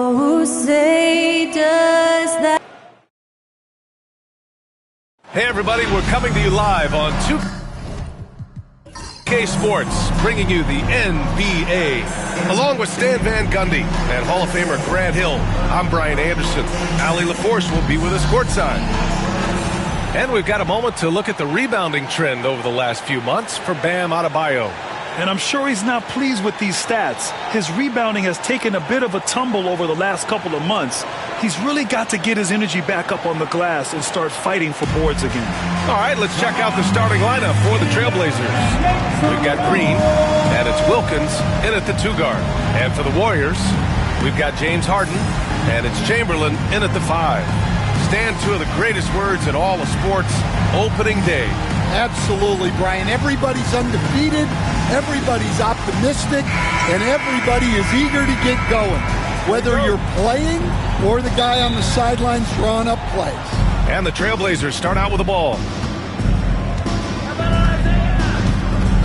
Oh, say does that. Hey everybody, we're coming to you live on 2K Sports, bringing you the NBA, along with Stan Van Gundy and Hall of Famer Grant Hill. I'm Brian Anderson. Allie LaForce will be with us courtside. And we've got a moment to look at the rebounding trend over the last few months for Bam Adebayo. And I'm sure he's not pleased with these stats. His rebounding has taken a bit of a tumble over the last couple of months. He's really got to get his energy back up on the glass and start fighting for boards again. All right, let's check out the starting lineup for the Trailblazers. We've got Green, and it's Wilkins in at the 2-guard. And for the Warriors, we've got James Harden, and it's Chamberlain in at the 5. Stand two of the greatest words in all of sports, opening day. Absolutely, Brian. Everybody's undefeated, everybody's optimistic, and everybody is eager to get going, whether you're playing or the guy on the sidelines drawing up plays. And the Trailblazers start out with the ball.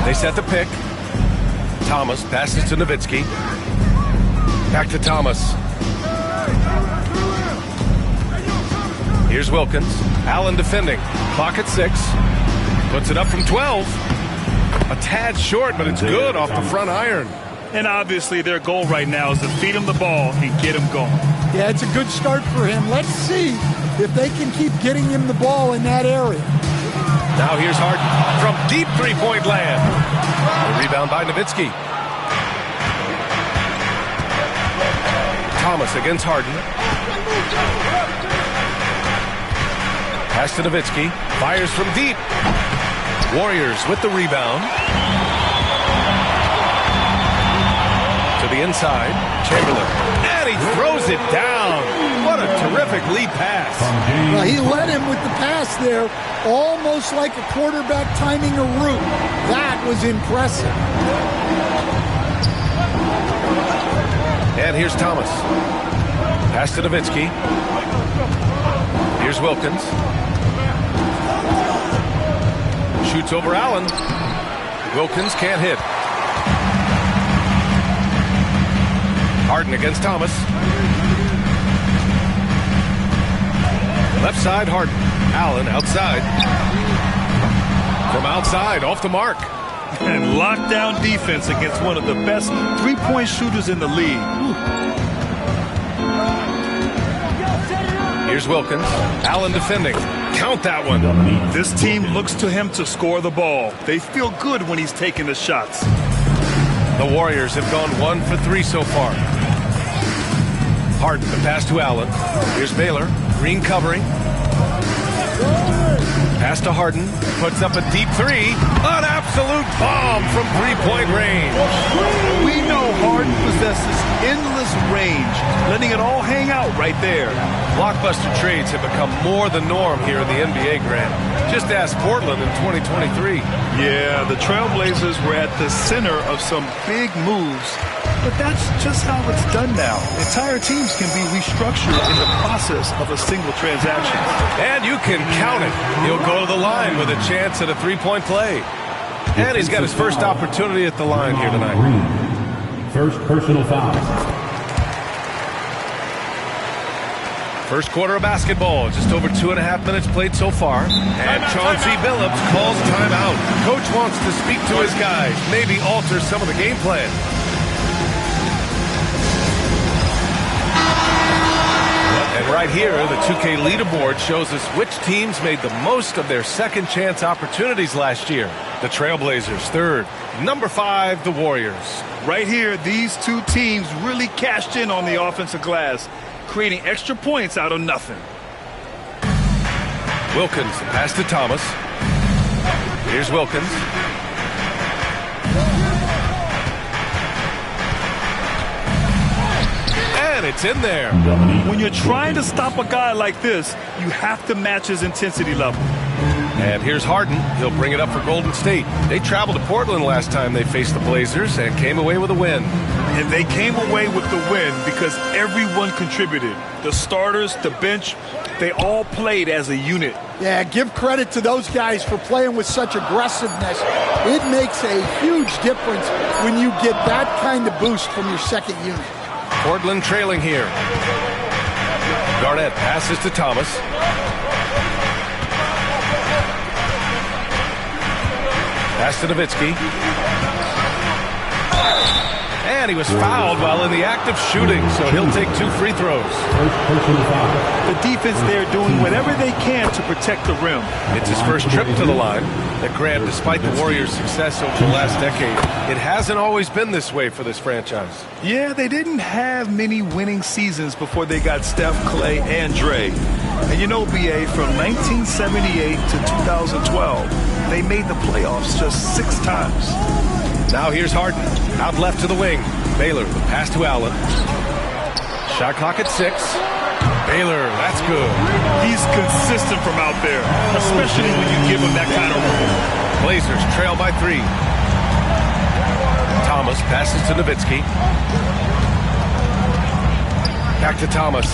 They set the pick. Thomas passes to Nowitzki. Back to Thomas. Here's Wilkins. Allen defending. Clock at 6. Puts it up from 12. A tad short, but it's good off the front iron. And obviously their goal right now is to feed him the ball and get him going. Yeah, it's a good start for him. Let's see if they can keep getting him the ball in that area. Now here's Harden from deep three-point land. The rebound by Nowitzki. Thomas against Harden. Pass to Nowitzki. Fires from deep. Warriors with the rebound. To the inside. Chamberlain. And he throws it down. What a terrific lead pass. Well, he led him with the pass there, almost like a quarterback timing a route. That was impressive. And here's Thomas. Pass to Nowitzki. Here's Wilkins. Shoots over Allen. Wilkins can't hit. Harden against Thomas. Left side, Harden. Allen outside. From outside, off the mark. And lockdown defense against one of the best three-point shooters in the league. Here's Wilkins. Allen defending. Count that one. This team looks to him to score the ball. They feel good when he's taking the shots. The Warriors have gone 1 for 3 so far. Harden, the pass to Allen. Here's Baylor. Green covering. Pass to Harden. Puts up a deep 3. An absolute bomb from three-point range. We know Harden possesses endless range, letting it all hang out right there. Blockbuster trades have become more the norm here in the NBA, Grant. Just ask Portland in 2023. Yeah, the Trailblazers were at the center of some big moves, but that's just how it's done now. Entire teams can be restructured in the process of a single transaction. And you can count it. He'll go to the line with a chance at a three-point play. And he's got his first opportunity at the line here tonight. First personal foul. First quarter of basketball, just over 2.5 minutes played so far. And Chauncey Billups calls timeout. Coach wants to speak to his guys, maybe alter some of the game plan. And right here, the 2K leaderboard shows us which teams made the most of their second chance opportunities last year. The Trailblazers, 3rd. Number 5, the Warriors. Right here, these two teams really cashed in on the offensive glass, creating extra points out of nothing. Wilkins, pass to Thomas. Here's Wilkins. And it's in there. When you're trying to stop a guy like this, you have to match his intensity level. And here's Harden. He'll bring it up for Golden State. They traveled to Portland last time they faced the Blazers and came away with a win. And they came away with the win because everyone contributed. The starters, the bench, they all played as a unit. Yeah, give credit to those guys for playing with such aggressiveness. It makes a huge difference when you get that kind of boost from your second unit. Portland trailing here. Garnett passes to Thomas. Pass to Nowitzki. And he was fouled while in the act of shooting, so he'll take 2 free throws. The defense there doing whatever they can to protect the rim. It's his first trip to the line. That Grant, despite the Warriors' success over the last decade, it hasn't always been this way for this franchise. Yeah, they didn't have many winning seasons before they got Steph, Clay, and Dre. And you know, BA, from 1978 to 2012, they made the playoffs just 6 times. Now here's Harden, out left to the wing. Baylor, the pass to Allen. Shot clock at 6. Baylor, that's good. He's consistent from out there, especially when you give him that kind of room. Blazers trail by 3. Thomas passes to Nowitzki. Back to Thomas.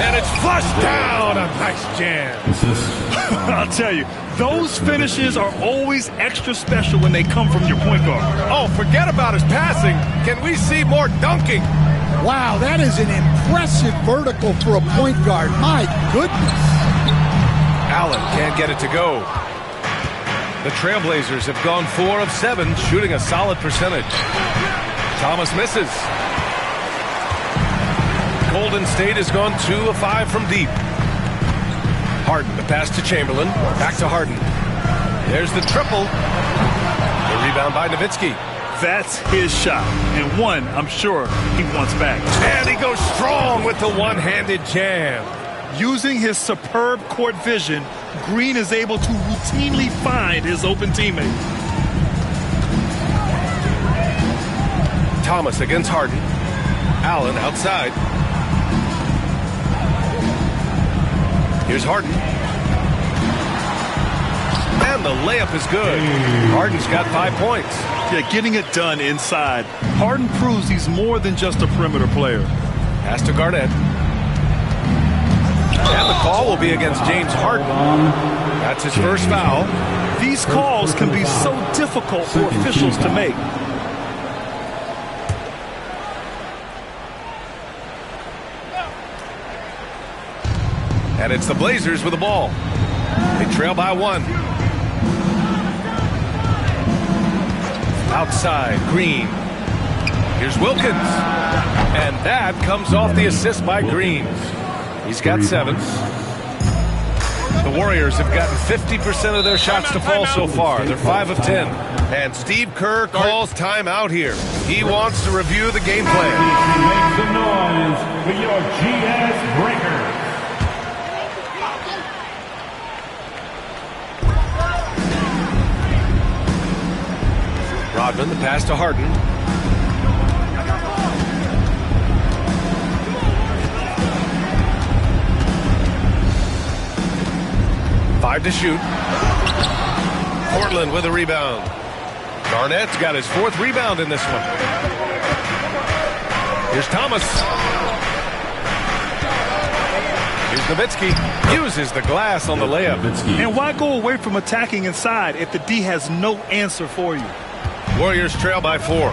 And it's flushed down. A nice jam. I'll tell you, those finishes are always extra special when they come from your point guard. Oh, forget about his passing. Can we see more dunking? Wow, that is an impressive vertical for a point guard. My goodness. Allen can't get it to go. The Trailblazers have gone 4 of 7, shooting a solid percentage. Thomas misses. Golden State has gone 2 of 5 from deep. Harden, the pass to Chamberlain. Back to Harden. There's the triple. The rebound by Nowitzki. That's his shot, and one I'm sure he wants back. And he goes strong with the one-handed jam. Using his superb court vision, Green is able to routinely find his open teammate. Thomas against Harden. Allen outside. Here's Harden. And the layup is good. Harden's got 5 points. Yeah, getting it done inside. Harden proves he's more than just a perimeter player. Pass to Garnett. And the call will be against James Harden. That's his first foul. These calls can be so difficult for officials to make. And it's the Blazers with the ball. They trail by 1. Outside, Green. Here's Wilkins. And that comes off the assist by Green. He's got 7. The Warriors have gotten 50% of their shots to fall so far. They're 5 of 10. And Steve Kerr calls timeout here. He wants to review the game plan. Make some noise for your GS Breakers. Rodman, the pass to Harden. Five to shoot. Portland with a rebound. Garnett's got his 4th rebound in this one. Here's Thomas. Here's Nowitzki. Uses the glass on the layup. And why go away from attacking inside if the D has no answer for you? Warriors trail by 4.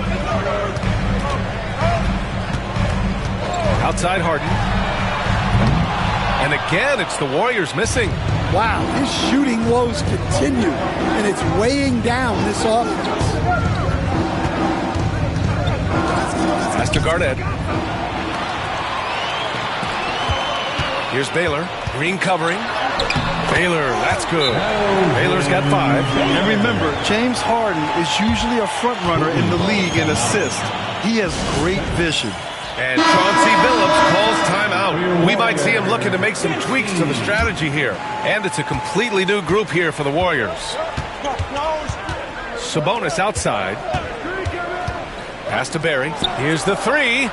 Outside Harden. And again, it's the Warriors missing. Wow, his shooting woes continue, and it's weighing down this offense. Pass to Garnett. Here's Baylor. Green covering. Baylor, that's good. Baylor's got 5. And remember, James Harden is usually a front runner in the league in assists. He has great vision. And Chauncey Billups calls timeout. We might see him looking to make some tweaks to the strategy here. And it's a completely new group here for the Warriors. Sabonis outside. Pass to Barry. Here's the 3.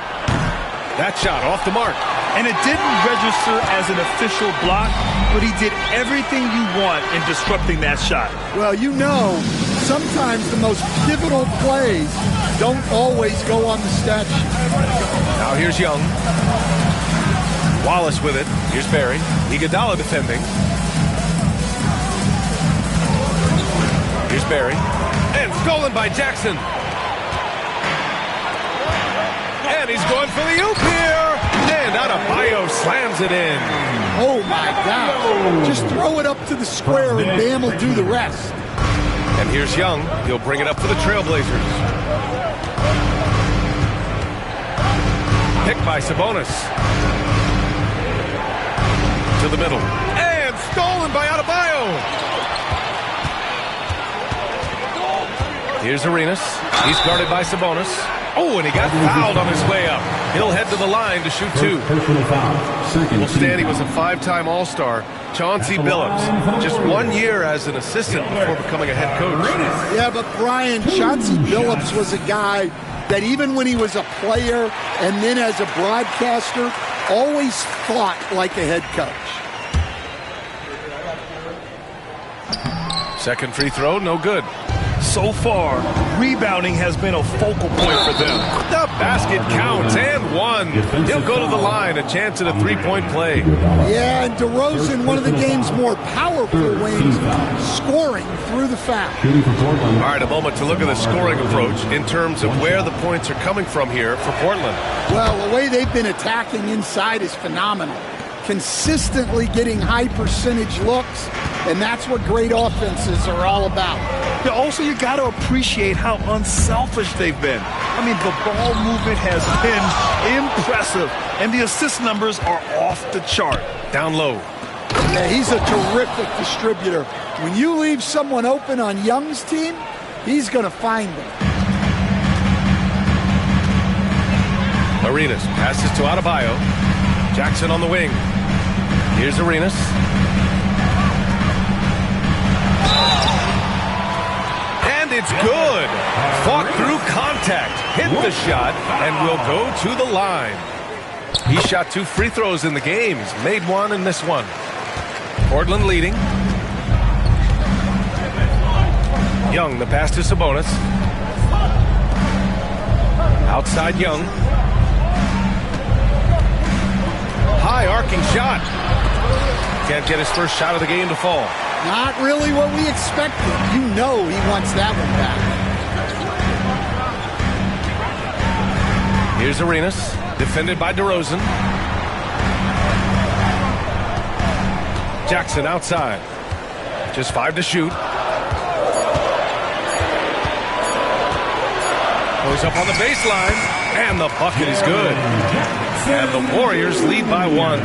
That shot off the mark. And it didn't register as an official block, but he did everything you want in disrupting that shot. Well, you know, sometimes the most pivotal plays don't always go on the stat sheet. Now here's Young. Wallace with it. Here's Barry. Iguodala defending. Here's Barry. And stolen by Jackson. And he's going for the oop here. Bangs it in. Oh, my God. Just throw it up to the square, and Bam will do the rest. And here's Young. He'll bring it up for the Trailblazers. Picked by Sabonis. To the middle. And stolen by Adebayo. Here's Arenas. He's guarded by Sabonis. Oh, and he got fouled on his way up. He'll head to the line to shoot two. Well, Stan, he was a 5-time All-Star. Chauncey Billups, just 1 year as an assistant before becoming a head coach. Yeah, but Brian, Chauncey Billups was a guy that even when he was a player and then as a broadcaster, always thought like a head coach. Second free throw, no good. So far, rebounding has been a focal point for them. The basket counts, and one. He'll go to the line, a chance at a three-point play. Yeah, and DeRozan, one of the game's more powerful wings, scoring through the foul. All right, a moment to look at the scoring approach in terms of where the points are coming from here for Portland. Well, the way they've been attacking inside is phenomenal. Consistently getting high percentage looks, and that's what great offenses are all about. Yeah, also, you got to appreciate how unselfish they've been. I mean, the ball movement has been impressive, and the assist numbers are off the chart. Down low. Yeah, he's a terrific distributor. When you leave someone open on Young's team, he's going to find them. Arenas passes to Adebayo. Jackson on the wing. Here's Arenas. And it's good. Fought through contact. Hit the shot and will go to the line. He shot 2 free throws in the game. He's made one and missed one. Portland leading. Young, the pass to Sabonis. Outside Young. High arcing shot. Can't get his first shot of the game to fall. Not really what we expected. You know he wants that one back. Here's Arenas, defended by DeRozan. Jackson outside. Just 5 to shoot. Goes up on the baseline, and the bucket is good. And the Warriors lead by 1.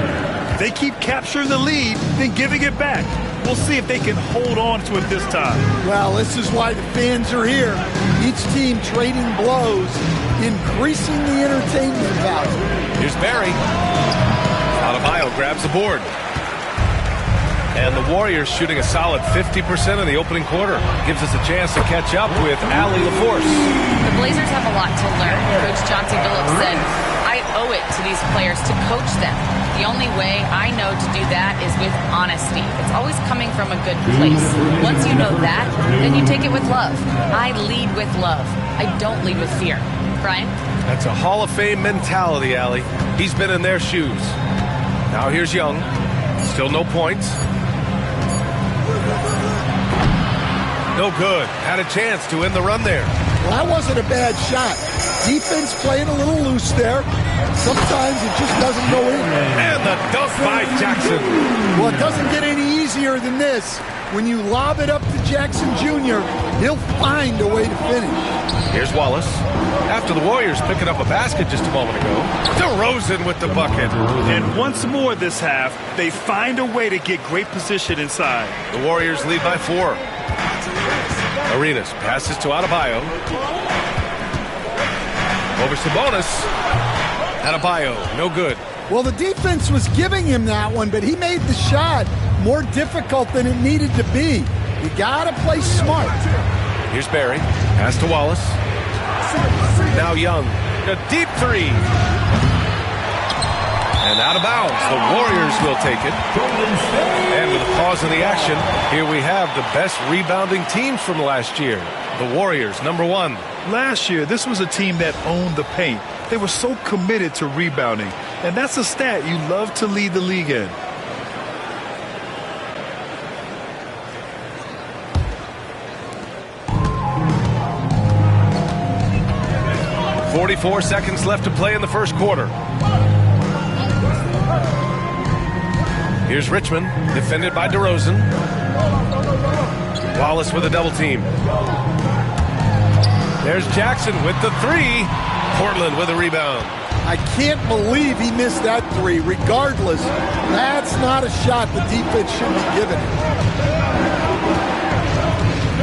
They keep capturing the lead, then giving it back. We'll see if they can hold on to it this time. Well, this is why the fans are here. Each team trading blows, increasing the entertainment value. Here's Barry. Adebayo grabs the board. And the Warriors shooting a solid 50% in the opening quarter. Gives us a chance to catch up with Allie LaForce. The Blazers have a lot to learn. Coach Chauncey Billups said, I owe it to these players to coach them. The only way I know to do that is with honesty. It's always coming from a good place. Once you know that, then you take it with love. I lead with love. I don't lead with fear. Brian? That's a Hall of Fame mentality, Allie. He's been in their shoes. Now here's Young. Still no points. No good. Had a chance to end the run there. Well, that wasn't a bad shot. Defense playing a little loose there. Sometimes it just doesn't go in. And the dunk by Jackson. Well, it doesn't get any easier than this. When you lob it up to Jackson Jr., he'll find a way to finish. Here's Wallace. After the Warriors picking up a basket just a moment ago, DeRozan with the bucket. And once more this half, they find a way to get great position inside. The Warriors lead by 4. Arenas passes to Adebayo. Over Sabonis. Adebayo, no good. Well, the defense was giving him that one, but he made the shot more difficult than it needed to be. You gotta play smart. Here's Barry. Pass to Wallace. Now Young. A deep 3. And out of bounds. The Warriors will take it. And with a pause in the action, here we have the best rebounding teams from last year. The Warriors, number 1. Last year, this was a team that owned the paint. They were so committed to rebounding. And that's a stat you love to lead the league in. .44 seconds left to play in the first quarter. Here's Richmond, defended by DeRozan. Wallace with a double team. There's Jackson with the three. Portland with a rebound. I can't believe he missed that three. Regardless, that's not a shot the defense should be giving him.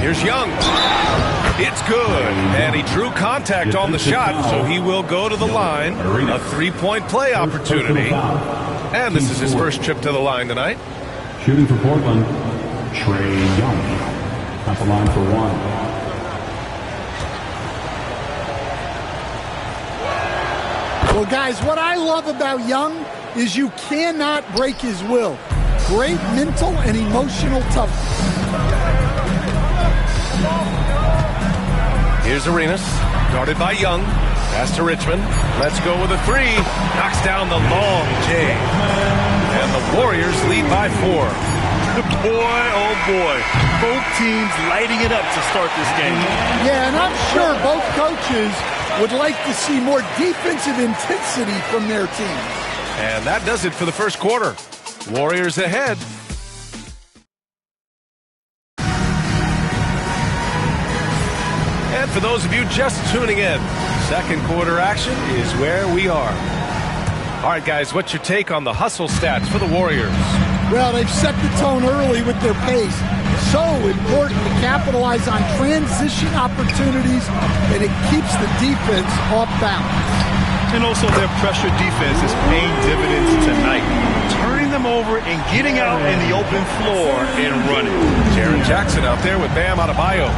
Here's Young. It's good. And he drew contact on the shot, so he will go to the line. A three-point play opportunity. And this is his first trip to the line tonight. Shooting for Portland, Trey Young. At the line for one. Well, guys, what I love about Young is you cannot break his will. Great mental and emotional toughness. Here's Arenas, guarded by Young. Pass to Richmond. Let's go with a three. Knocks down the long J. And the Warriors lead by 4. Boy, oh boy. Both teams lighting it up to start this game. Yeah, and I'm sure both coaches would like to see more defensive intensity from their teams. And that does it for the first quarter. Warriors ahead. And for those of you just tuning in, second quarter action is where we are. All right, guys, what's your take on the hustle stats for the Warriors? Well, they've set the tone early with their pace. So important to capitalize on transition opportunities, and it keeps the defense off balance. And also their pressure defense is paying dividends tonight. Turning them over and getting out in the open floor and running. Jaren Jackson out there with Bam Adebayo.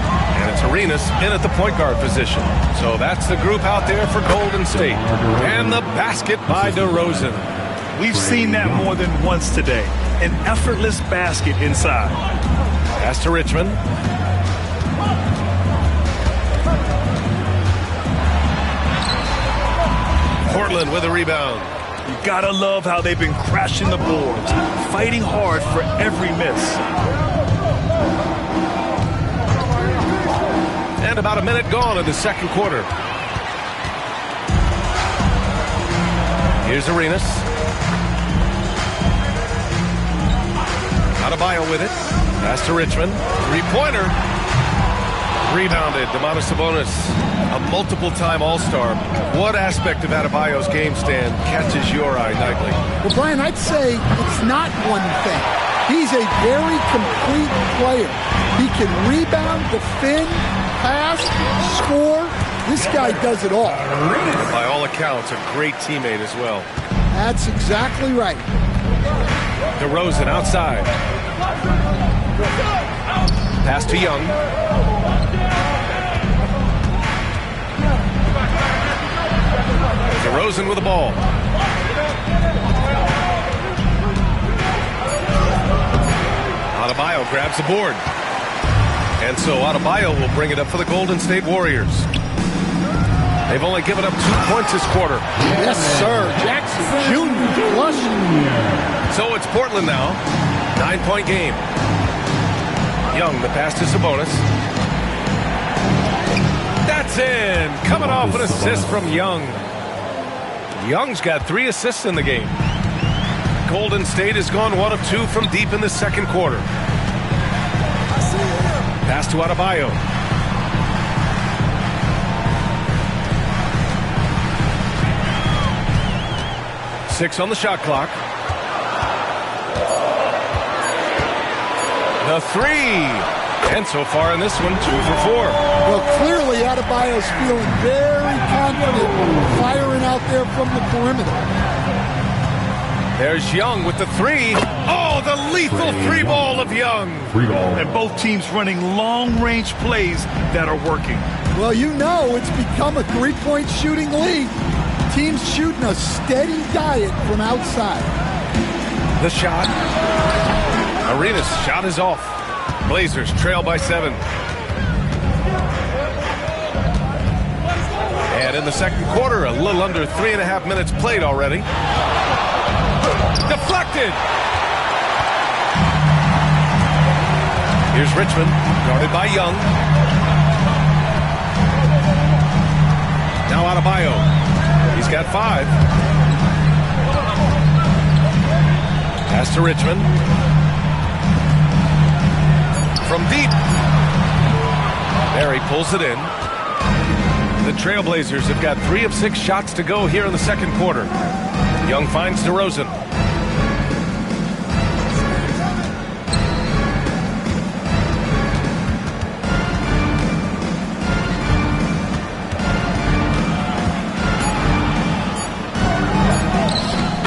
And it's Arenas in at the point guard position. So that's the group out there for Golden State. And the basket by DeRozan. We've seen that more than once today. An effortless basket inside. Pass to Richmond. Portland with a rebound. You gotta love how they've been crashing the boards, fighting hard for every miss. And about a minute gone in the second quarter. Here's Arenas. Adebayo with it. Pass to Richmond. Three-pointer. Rebounded. Domantas Sabonis, a multiple-time All-Star. What aspect of Adebayo's game stand catches your eye nightly? Well, Brian, I'd say it's not one thing. He's a very complete player. He can rebound, defend, pass, score. This guy does it all. And by all accounts, a great teammate as well. That's exactly right. DeRozan outside. Pass to Young. DeRozan with the ball. Adebayo grabs the board. And so Adebayo will bring it up for the Golden State Warriors. They've only given up 2 points this quarter. Yes, sir. Jackson Jr. flushing. So it's Portland now. 9-point game. Young, the pass to Sabonis. That's in. Coming off an assist from Young. Young's got 3 assists in the game. Golden State has gone 1 of 2 from deep in the second quarter. Pass to Adebayo. Six on the shot clock. The three. And so far in this one, 2 for 4. Well, clearly Adebayo's feeling very confident firing out there from the perimeter. There's Young with the three. Oh, the lethal three ball of Young. And both teams running long-range plays that are working. Well, you know it's become a three-point shooting league. Teams shooting a steady diet from outside. The shot. Arenas' shot is off. Blazers trail by 7. And in the second quarter, a little under 3.5 minutes played already. Deflected. Here's Richmond, guarded by Young. Now Adebayo. He's got 5. Pass Pass to Richmond. From deep. There he pulls it in. The Trailblazers have got 3 of 6 shots to go here in the second quarter. Young finds DeRozan.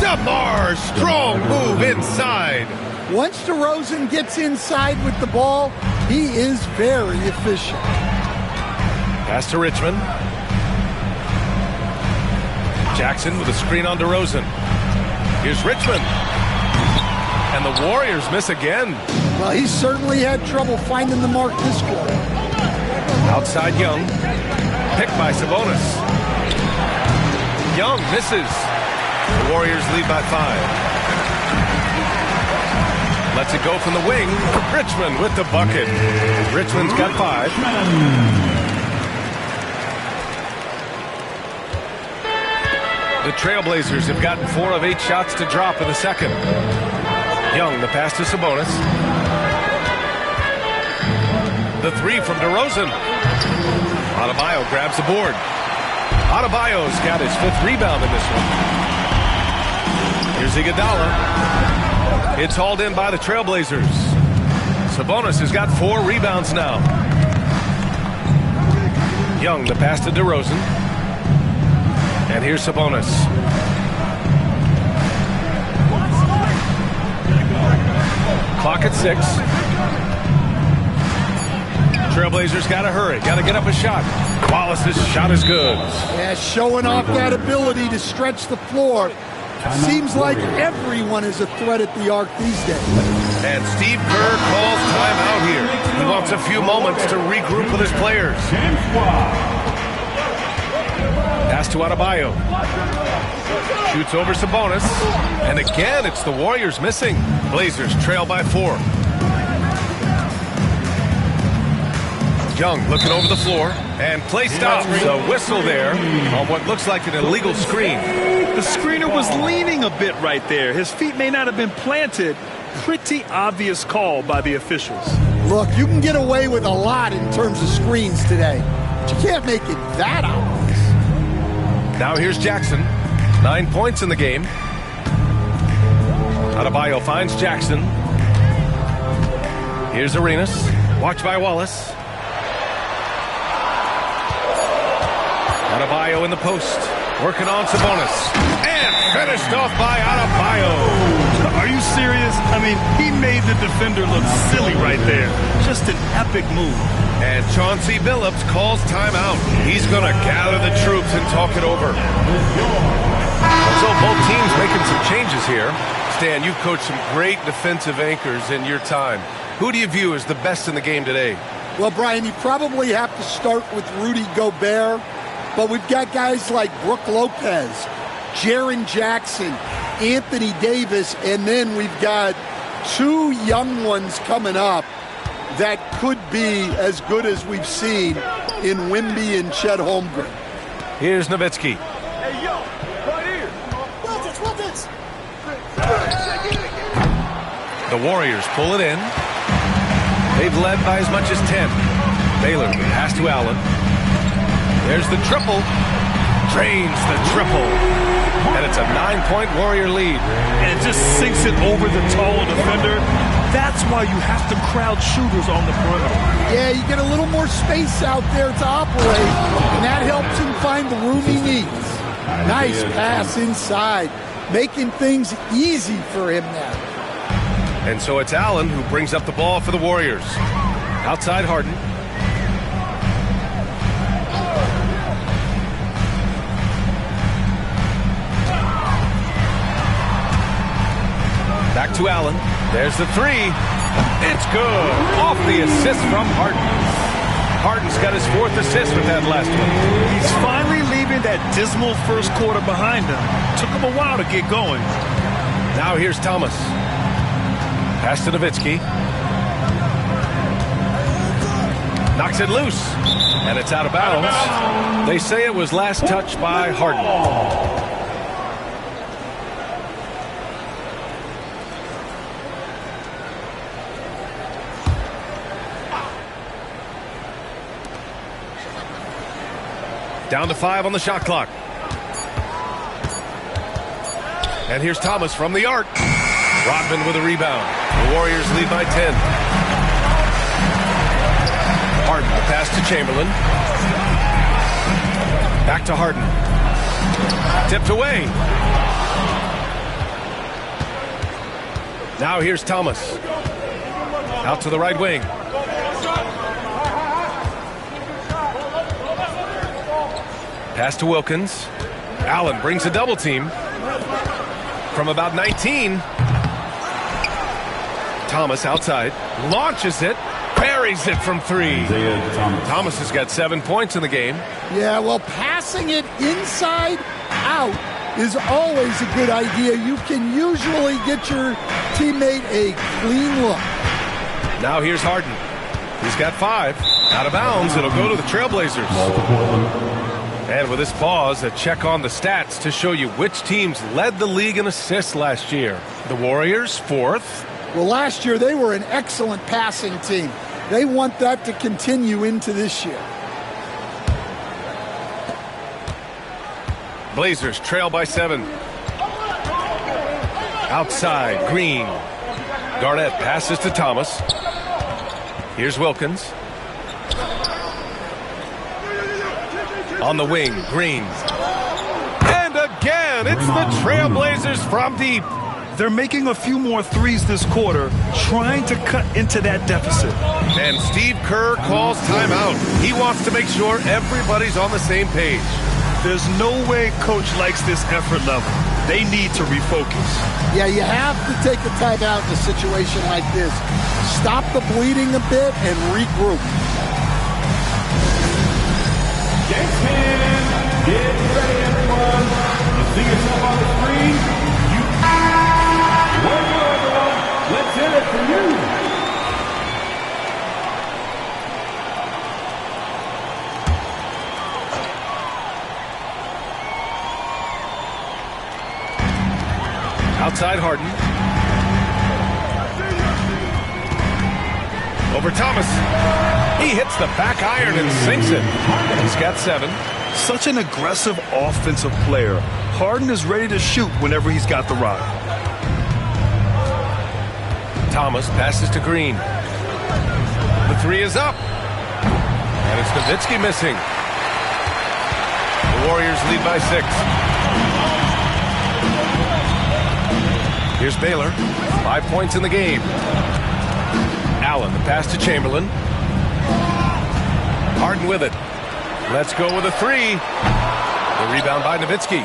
DeMar, strong move inside. Once DeRozan gets inside with the ball, he is very efficient. Pass to Richmond. Jackson with a screen on DeRozan. Here's Richmond. And the Warriors miss again. Well, he certainly had trouble finding the mark this quarter. Outside Young. Picked by Sabonis. Young misses. The Warriors lead by 5. Lets it go from the wing. Richmond with the bucket. Richmond's got 5. The Trailblazers have gotten 4 of 8 shots to drop in the second. Young, the pass to Sabonis. The 3 from DeRozan. Adebayo grabs the board. Adebayo's got his 5th rebound in this one. Here's Iguodala. It's hauled in by the Trailblazers. Sabonis has got 4 rebounds now. Young, the pass to DeRozan. And here's Sabonis. Clock at 6. Trailblazers got to hurry. Got to get up a shot. Wallace's shot is good. Yeah, showing off that ability to stretch the floor. Seems like everyone is a threat at the arc these days. And Steve Kerr calls timeout here. He wants a few moments to regroup with his players. Pass to Adebayo. Shoots over Sabonis. And again, it's the Warriors missing. Blazers trail by 4. Young looking over the floor. And play stops. A whistle there on what looks like an illegal screen. The screener was leaning a bit right there. His feet may not have been planted. Pretty obvious call by the officials. Look, you can get away with a lot in terms of screens today, but you can't make it that obvious. Now here's Jackson. 9 points in the game. Adebayo finds Jackson. Here's Arenas. Watched by Wallace. Adebayo in the post. Working on Sabonis. And finished off by Adebayo. Are you serious? I mean, he made the defender look silly right there. Just an epic move. And Chauncey Billups calls timeout. He's going to gather the troops and talk it over. So both teams making some changes here. Stan, you've coached some great defensive anchors in your time. Who do you view as the best in the game today? Well, Brian, you probably have to start with Rudy Gobert. But we've got guys like Brook Lopez, Jaren Jackson, Anthony Davis, and then we've got 2 young ones coming up that could be as good as we've seen in Wemby and Chet Holmgren. Here's Nowitzki. Hey, yo, right here. What is? The Warriors pull it in. They've led by as much as 10. Baylor, pass to Allen. There's the triple. Drains the triple. And it's a 9-point Warrior lead. And just sinks it over the tall defender. That's why you have to crowd shooters on the perimeter. Yeah, you get a little more space out there to operate, and that helps him find the room he needs. Nice pass inside, making things easy for him now. And so it's Allen who brings up the ball for the Warriors. Outside Harden. Back to Allen. There's the 3. It's good. Off the assist from Harden. Harden's got his 4th assist with that last one. He's finally leaving that dismal first quarter behind him. Took him a while to get going. Now here's Thomas. Pass to Nowitzki. Knocks it loose. And it's out of bounds. They say it was last touched by Harden. Down to 5 on the shot clock. And here's Thomas from the arc. Rodman with a rebound. The Warriors lead by 10. Harden, the pass to Chamberlain. Back to Harden. Tipped away. Now here's Thomas. Out to the right wing. Pass to Wilkins. Allen brings a double team. From about 19. Thomas outside. Launches it. Buries it from 3. Thomas has got 7 points in the game. Yeah, well, passing it inside out is always a good idea. You can usually get your teammate a clean look. Now here's Harden. He's got 5. Out of bounds. It'll go to the Trailblazers. And with this pause, a check on the stats to show you which teams led the league in assists last year. The Warriors, 4th. Well, last year they were an excellent passing team. They want that to continue into this year. Blazers trail by 7. Outside, Green. Garnett passes to Thomas. Here's Wilkins. On the wing, Green. And again, it's the Trailblazers from deep. They're making a few more threes this quarter, trying to cut into that deficit. And Steve Kerr calls timeout. He wants to make sure everybody's on the same page. There's no way coach likes this effort level. They need to refocus. Yeah, you have to take a timeout in a situation like this. Stop the bleeding a bit and regroup. Game 10. Get ready, everyone. You see yourself on the screen? Let's hear it from you. Outside Harden. Over Thomas. He hits the back iron and sinks it. He's got 7. Such an aggressive offensive player. Harden is ready to shoot whenever he's got the rock. Thomas passes to Green. The 3 is up. And it's Nowitzki missing. The Warriors lead by 6. Here's Baylor. 5 points in the game. Allen, the pass to Chamberlain. Harden with it. Let's go with a 3. The rebound by Nowitzki.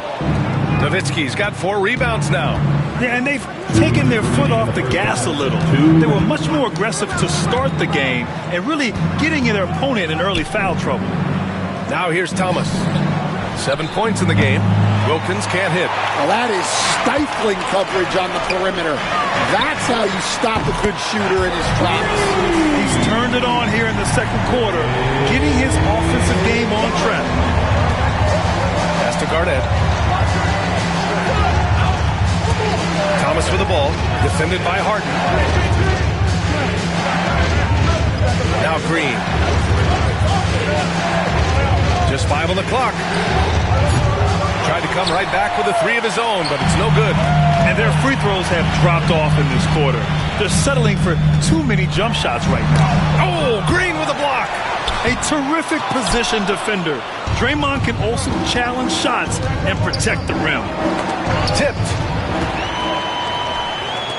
Nowitzki's got 4 rebounds now. Yeah, and they've taken their foot off the gas a little. They were much more aggressive to start the game and really getting their opponent in early foul trouble. Now here's Thomas. 7 points in the game. Wilkins can't hit. Well, that is stifling coverage on the perimeter. That's how you stop a good shooter in his tracks. He's turned it on here in the second quarter, getting his offensive game on track. Pass to Garnett. Thomas with the ball, defended by Harden. Now Green. Just 5 on the clock. Tried to come right back with a 3 of his own, but it's no good. And their free throws have dropped off in this quarter. They're settling for too many jump shots right now. Oh, Green with a block. A terrific position defender. Draymond can also challenge shots and protect the rim. Tipped.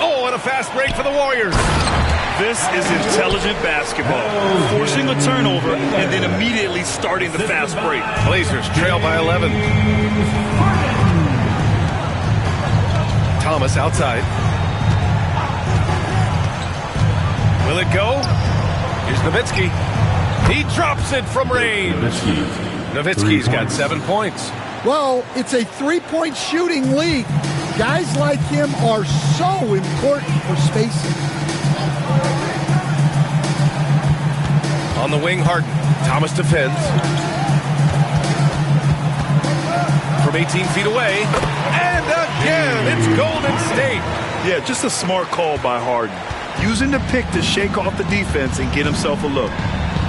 Oh, and a fast break for the Warriors. This is intelligent basketball. Forcing a turnover and then immediately starting the fast break. Blazers trail by 11. Thomas outside. Will it go? Here's Nowitzki. He drops it from range. Nowitzki's got 7 points. Well, it's a 3-point shooting league. Guys like him are so important for spacing. On the wing, Harden. Thomas defends. From 18 feet away. And again, it's Golden State. Yeah, just a smart call by Harden. Using the pick to shake off the defense and get himself a look.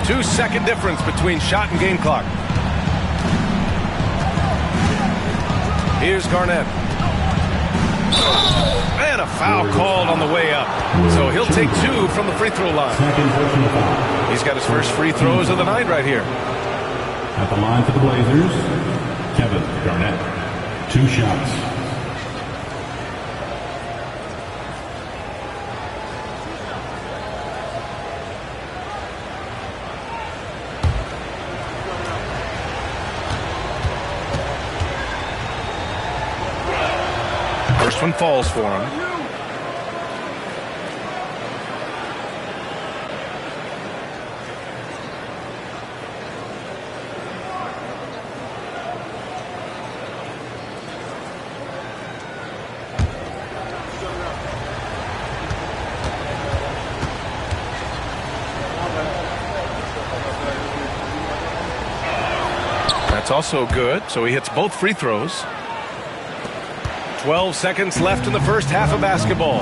2-second difference between shot and game clock. Here's Garnett. And a foul called on the way up. So he'll take 2 from the free throw line. He's got his first free throws of the night right here. At the line for the Blazers, Kevin Garnett. 2 shots. First one falls for him. That's also good, so he hits both free throws. 12 seconds left in the first half of basketball.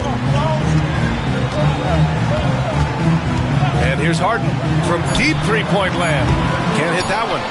And here's Harden from deep three-point land. Can't hit that one.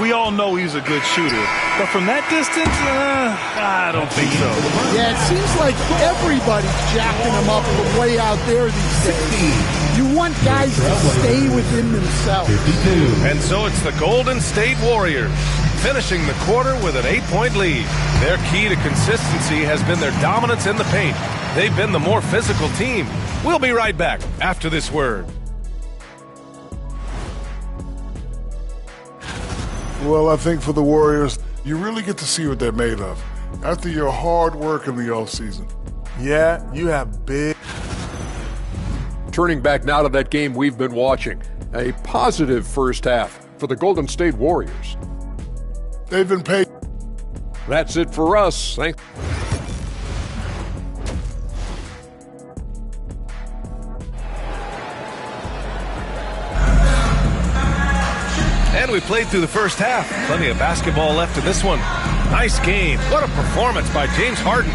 We all know he's a good shooter, but from that distance, I don't think so. Yeah, it seems like everybody's jacking him up from way out there these days. You want guys to stay within themselves. 52. And so it's the Golden State Warriors finishing the quarter with an 8-point lead. Their key to consistency has been their dominance in the paint. They've been the more physical team. We'll be right back after this word. Well, I think for the Warriors, you really get to see what they're made of after your hard work in the offseason. Yeah, you have big... Turning back now to that game we've been watching. A positive first half for the Golden State Warriors. They've been paid. That's it for us. Thanks. And we played through the first half. Plenty of basketball left in this one. Nice game. What a performance by James Harden.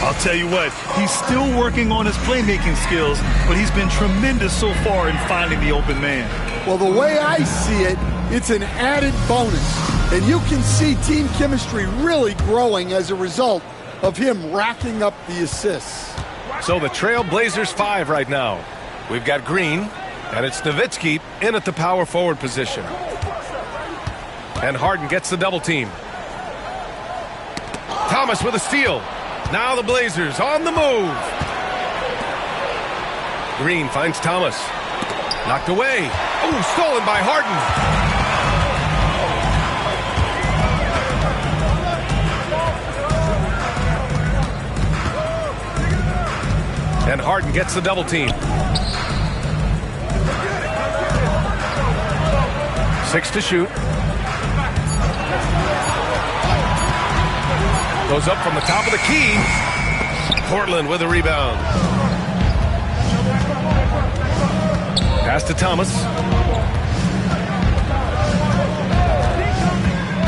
I'll tell you what, he's still working on his playmaking skills, but he's been tremendous so far in finding the open man. Well, the way I see it, it's an added bonus. And you can see team chemistry really growing as a result of him racking up the assists. So the Trail Blazers 5 right now. We've got Green, and it's Nowitzki in at the power forward position. And Harden gets the double team. Thomas with a steal. Now the Blazers on the move. Green finds Thomas. Knocked away. Oh, stolen by Harden. And Harden gets the double team. 6 to shoot. Goes up from the top of the key. Portland with a rebound. Pass to Thomas.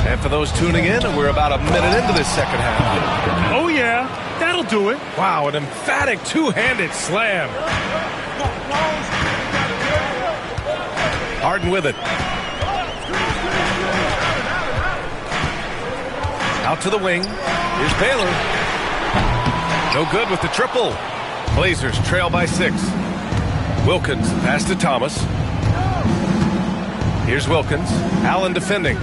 And for those tuning in, we're about a minute into this second half. Oh, yeah, that'll do it. Wow, an emphatic two-handed slam. Harden with it. Out to the wing. Here's Baylor. No good with the triple. Blazers trail by 6. Wilkins pass to Thomas. Here's Wilkins. Allen defending.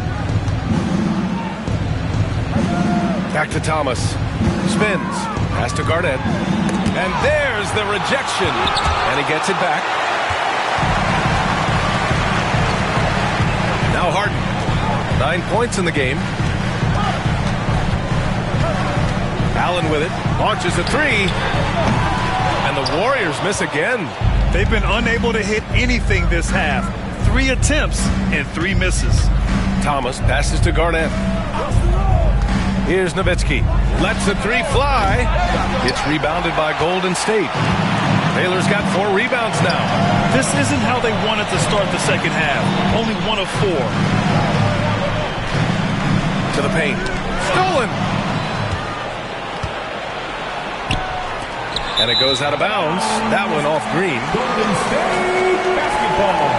Back to Thomas. Spins. Pass to Garnett. And there's the rejection. And he gets it back. Now Harden. 9 points in the game. Allen with it. Launches a 3. And the Warriors miss again. They've been unable to hit anything this half. 3 attempts and 3 misses. Thomas passes to Garnett. Here's Nowitzki. Lets the 3 fly. It's rebounded by Golden State. Baylor's got 4 rebounds now. This isn't how they wanted to start the second half. Only 1 of 4. To the paint. Stolen. And it goes out of bounds. That one off Green. Golden State basketball.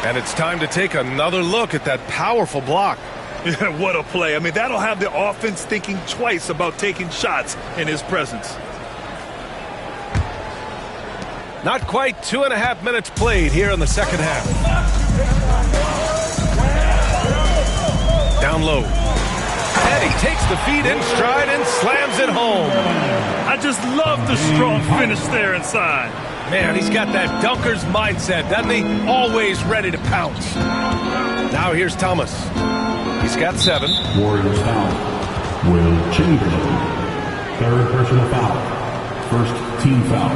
And it's time to take another look at that powerful block. What a play. I mean, that'll have the offense thinking twice about taking shots in his presence. Not quite 2.5 minutes played here in the second half. Down low. And he takes the feed in stride and slams it home. I just love the strong finish there inside. Man, he's got that dunker's mindset, doesn't he? Always ready to pounce. Now here's Thomas. He's got 7. Warriors foul. Will Chamberlain. 3rd personal foul. 1st team foul.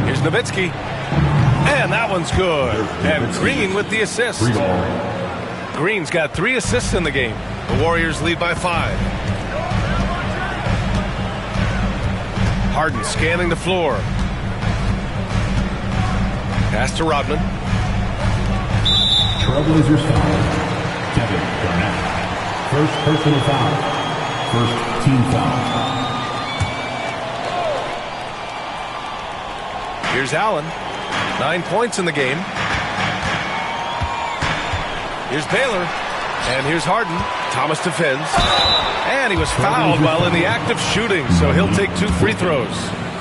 Here's Nowitzki. And that one's good. And Green with the assist. Green's got 3 assists in the game. The Warriors lead by 5. Harden scanning the floor. Pass to Rodman. Trailblazers foul. Kevin Garnett. 1st personal foul. 1st team foul. Here's Allen. 9 points in the game. Here's Baylor. And here's Harden. Thomas defends. And he was fouled while in the act of shooting, so he'll take 2 free throws.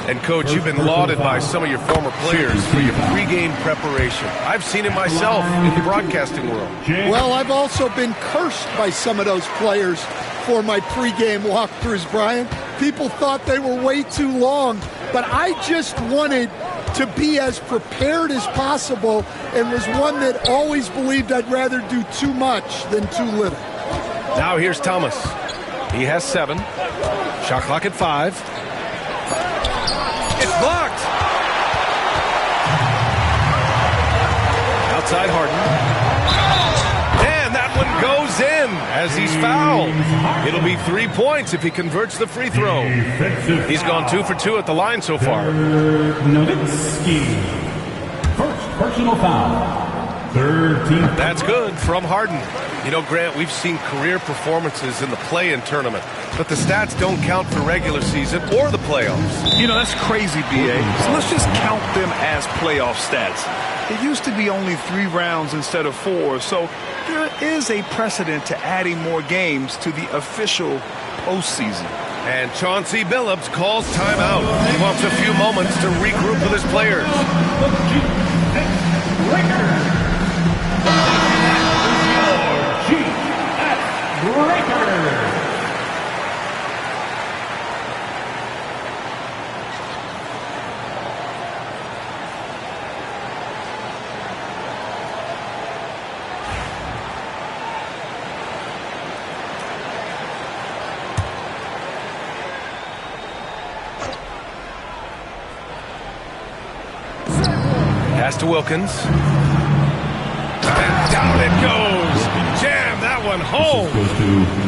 And, Coach, you've been lauded by some of your former players for your pregame preparation. I've seen it myself in the broadcasting world. Well, I've also been cursed by some of those players for my pregame walkthroughs, Brian. People thought they were way too long, but I just wanted to be as prepared as possible and was one that always believed I'd rather do too much than too little. Now here's Thomas. He has 7. Shot clock at 5. It's blocked. Outside Harden. And that one goes in as he's fouled. It'll be 3 points if he converts the free throw. He's gone 2 for 2 at the line so far. Nowitzki. 1st personal foul. 3rd team. That's good from Harden. You know, Grant, we've seen career performances in the play-in tournament, but the stats don't count for regular season or the playoffs. You know, that's crazy, B.A. So let's just count them as playoff stats. It used to be only 3 rounds instead of 4, so there is a precedent to adding more games to the official postseason. And Chauncey Billups calls timeout. He wants a few moments to regroup with his players. Pass to Wilkins. And down it goes. Jam that one home.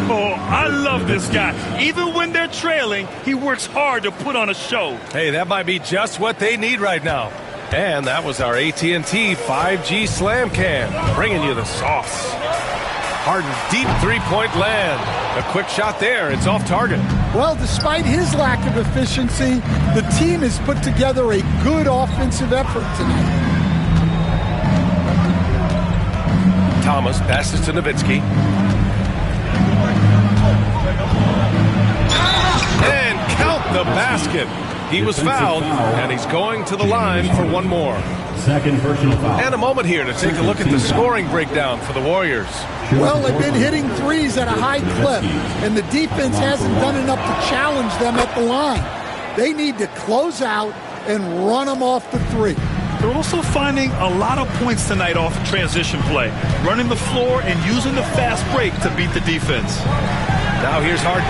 Oh, I love this guy. Even when they're trailing, he works hard to put on a show. Hey, that might be just what they need right now. And that was our AT&T 5G Slam Cam, bringing you the sauce. Harden's deep 3-point land. A quick shot there. It's off target. Well, despite his lack of efficiency, the team has put together a good offensive effort tonight. Thomas passes to Nowitzki. And count the basket. He was fouled, and he's going to the line for one more. 2nd personal foul. And a moment here to take a look at the scoring breakdown for the Warriors. Well, they've been hitting threes at a high clip, and the defense hasn't done enough to challenge them at the line. They need to close out and run them off the 3. They're also finding a lot of points tonight off transition play, running the floor and using the fast break to beat the defense. Now here's Harden.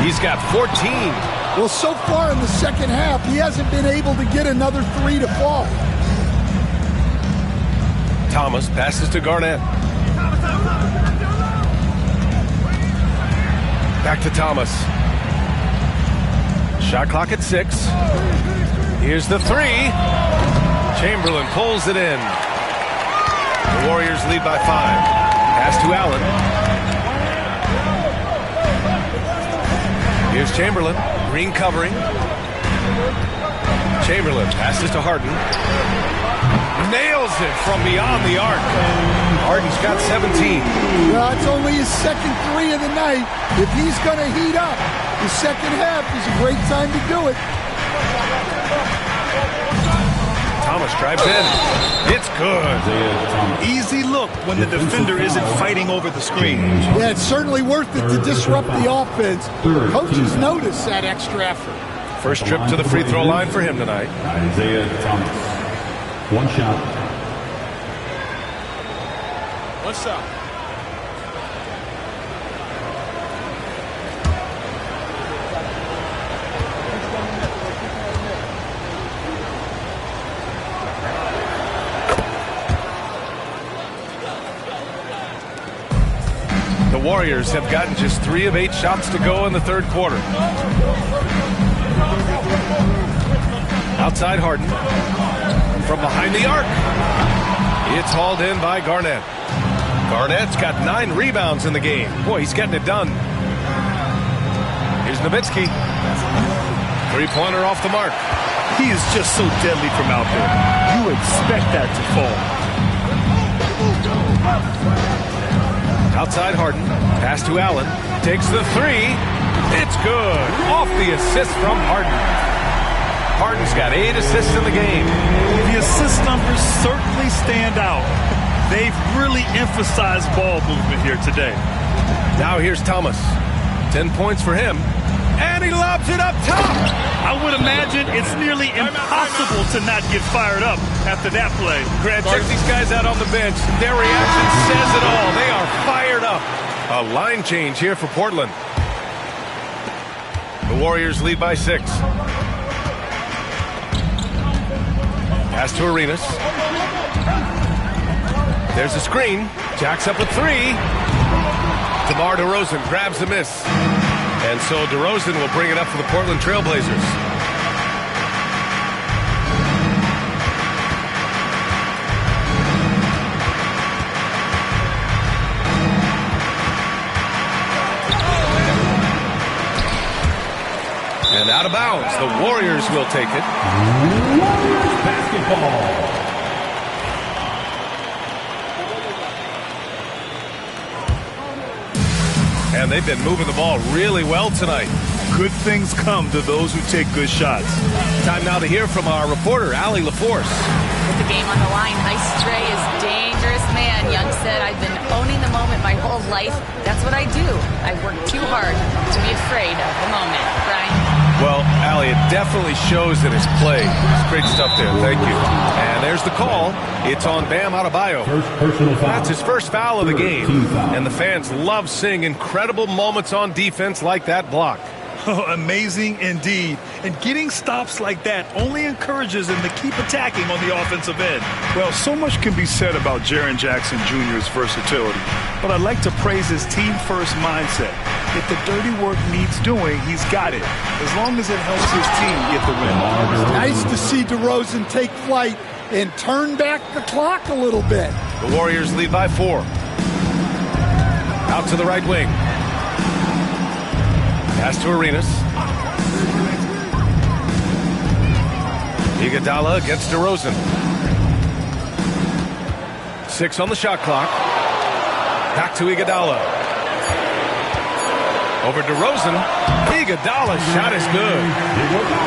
He's got 14. Well, so far in the second half, he hasn't been able to get another 3 to fall. Thomas passes to Garnett. Back to Thomas. Shot clock at 6. Here's the 3. Chamberlain pulls it in. The Warriors lead by 5. Pass to Allen. Here's Chamberlain. Green covering. Chamberlain passes to Harden. Nails it from beyond the arc. Harden's got 17. Well, it's only his second three of the night. If he's going to heat up, the second half is a great time to do it. Thomas drives in. It's good. Easy look when the defender isn't fighting over the screen. Yeah, it's certainly worth it to disrupt the offense. Coaches notice that extra effort. First trip to the free throw line for him tonight. Isaiah Thomas. One shot. What's up? The Warriors have gotten just 3 of 8 shots to go in the third quarter. Outside Harden. From behind the arc. It's hauled in by Garnett. Garnett's got 9 rebounds in the game. Boy, he's getting it done. Here's Nowitzki. Three-pointer off the mark. He is just so deadly from out there. You expect that to fall. Outside Harden. Pass to Allen. Takes the 3. It's good. Off the assist from Harden. Harden's got 8 assists in the game. The assist numbers certainly stand out. They've really emphasized ball movement here today. Now here's Thomas. 10 points for him. And he lobs it up top. I would imagine it's nearly impossible to not get fired up after that play. Grant, check these guys out on the bench. Their reaction says it all. They are fired up. A line change here for Portland. The Warriors lead by 6. Pass to Arenas. There's a screen. Jacks up a 3. DeMar DeRozan grabs the miss. And so DeRozan will bring it up for the Portland Trailblazers. And out of bounds. The Warriors will take it. Warriors basketball. And they've been moving the ball really well tonight. Good things come to those who take good shots. Time now to hear from our reporter, Allie LaForce. With the game on the line, Ice Stray is dangerous man. Young said, I've been owning the moment my whole life. That's what I do. I work too hard to be afraid of the moment. Brian? Well, Allie, it definitely shows in his play. It's great stuff there. Thank you. And there's the call. It's on Bam Adebayo. First personal foul. That's his first foul of the game. And the fans love seeing incredible moments on defense like that block. Oh, amazing indeed. And getting stops like that only encourages him to keep attacking on the offensive end. Well, so much can be said about Jaren Jackson Jr.'s versatility, but I'd like to praise his team-first mindset. If the dirty work needs doing, he's got it, as long as it helps his team get the win. Nice to see DeRozan take flight and turn back the clock a little bit. The Warriors lead by 4. Out to the right wing. Pass to Arenas. Iguodala against DeRozan. 6 on the shot clock. Back to Iguodala. Over DeRozan. Iguodala's shot is good.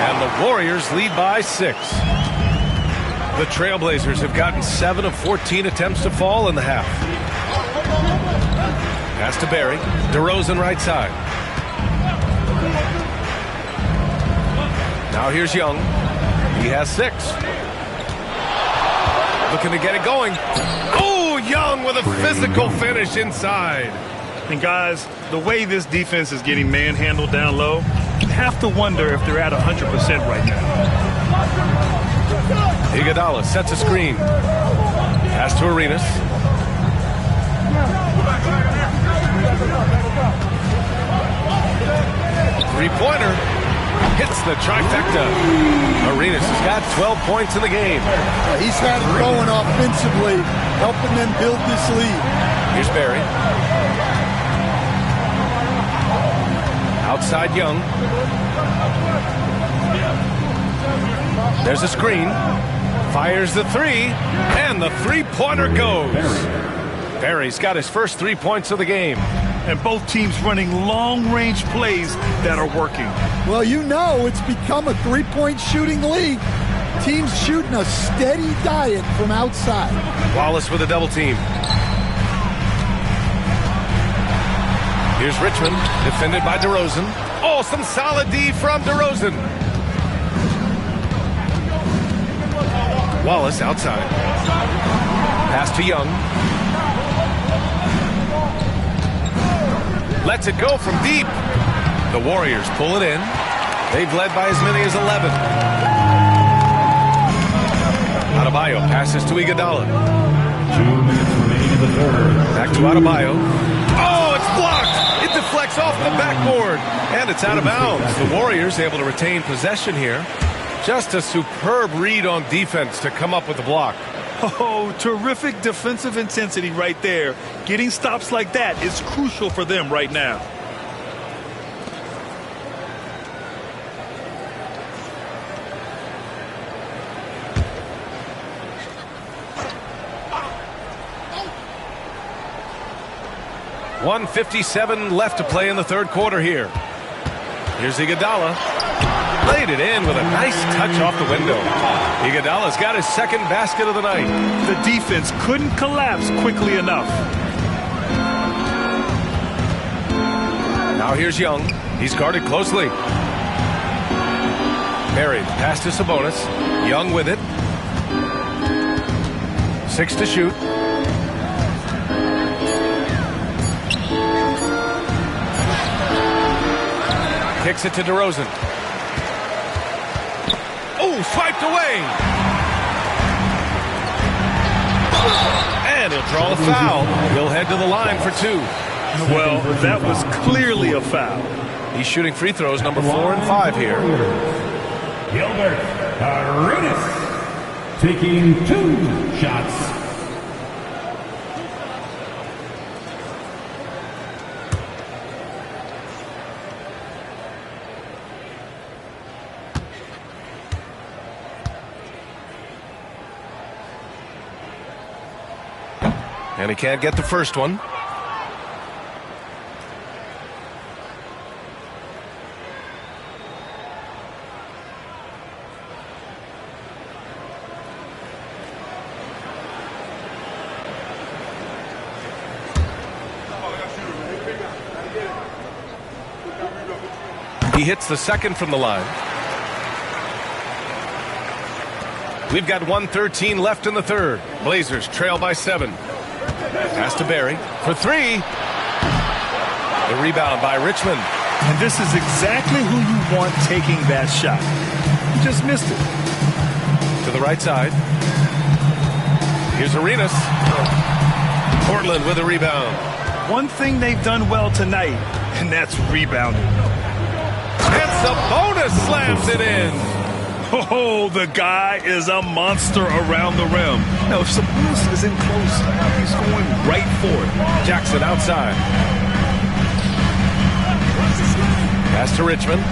And the Warriors lead by 6. The Trailblazers have gotten 7 of 14 attempts to fall in the half. Pass to Barry. DeRozan right side. Now here's Young. He has 6. Looking to get it going. Oh, Young with a physical finish inside. And guys, the way this defense is getting manhandled down low, you have to wonder if they're at 100% right now. Iguodala sets a screen. Pass to Arenas. Three-pointer. Hits the trifecta. Arenas has got 12 points in the game. He's had it going offensively, helping them build this lead. Here's Barry. Outside Young. There's a screen. Fires the three, and the three-pointer goes. Barry's got his first 3 points of the game. And both teams running long-range plays that are working. Well, you know it's become a three-point shooting league. Teams shooting a steady diet from outside. Wallace with a double team. Here's Richmond, defended by DeRozan. Oh, some solid D from DeRozan. Wallace outside. Pass to Young. Lets it go from deep. The Warriors pull it in. They've led by as many as 11. Adebayo passes to Iguodala. 2 minutes remaining in the third. Back to Adebayo. Oh, it's blocked. It deflects off the backboard. And it's out of bounds. The Warriors able to retain possession here. Just a superb read on defense to come up with the block. Oh, terrific defensive intensity right there. Getting stops like that is crucial for them right now. .157 left to play in the third quarter here. Here's Iguodala. Played it in with a nice touch off the window. Iguodala's got his second basket of the night. The defense couldn't collapse quickly enough. Now here's Young. He's guarded closely. Buried. Pass to Sabonis. Young with it. 6 to shoot. Kicks it to DeRozan. Oh, swiped away. And he'll draw a foul. He'll head to the line for 2. Well, that was clearly a foul. He's shooting free throws number 4 and 5 here. Gilbert Arenas taking 2 shots. And he can't get the first one. He hits the second from the line. We've got 1:13 left in the third. Blazers trail by 7. Pass to Barry for 3. The rebound by Richmond. And this is exactly who you want taking that shot. He just missed it. To the right side. Here's Arenas. Portland with a rebound. One thing they've done well tonight, and that's rebounding. And Sabonis slams it in. Oh, the guy is a monster around the rim. Now, if Sabonis is in close, he's going right for it. Jackson outside. Pass to Richmond.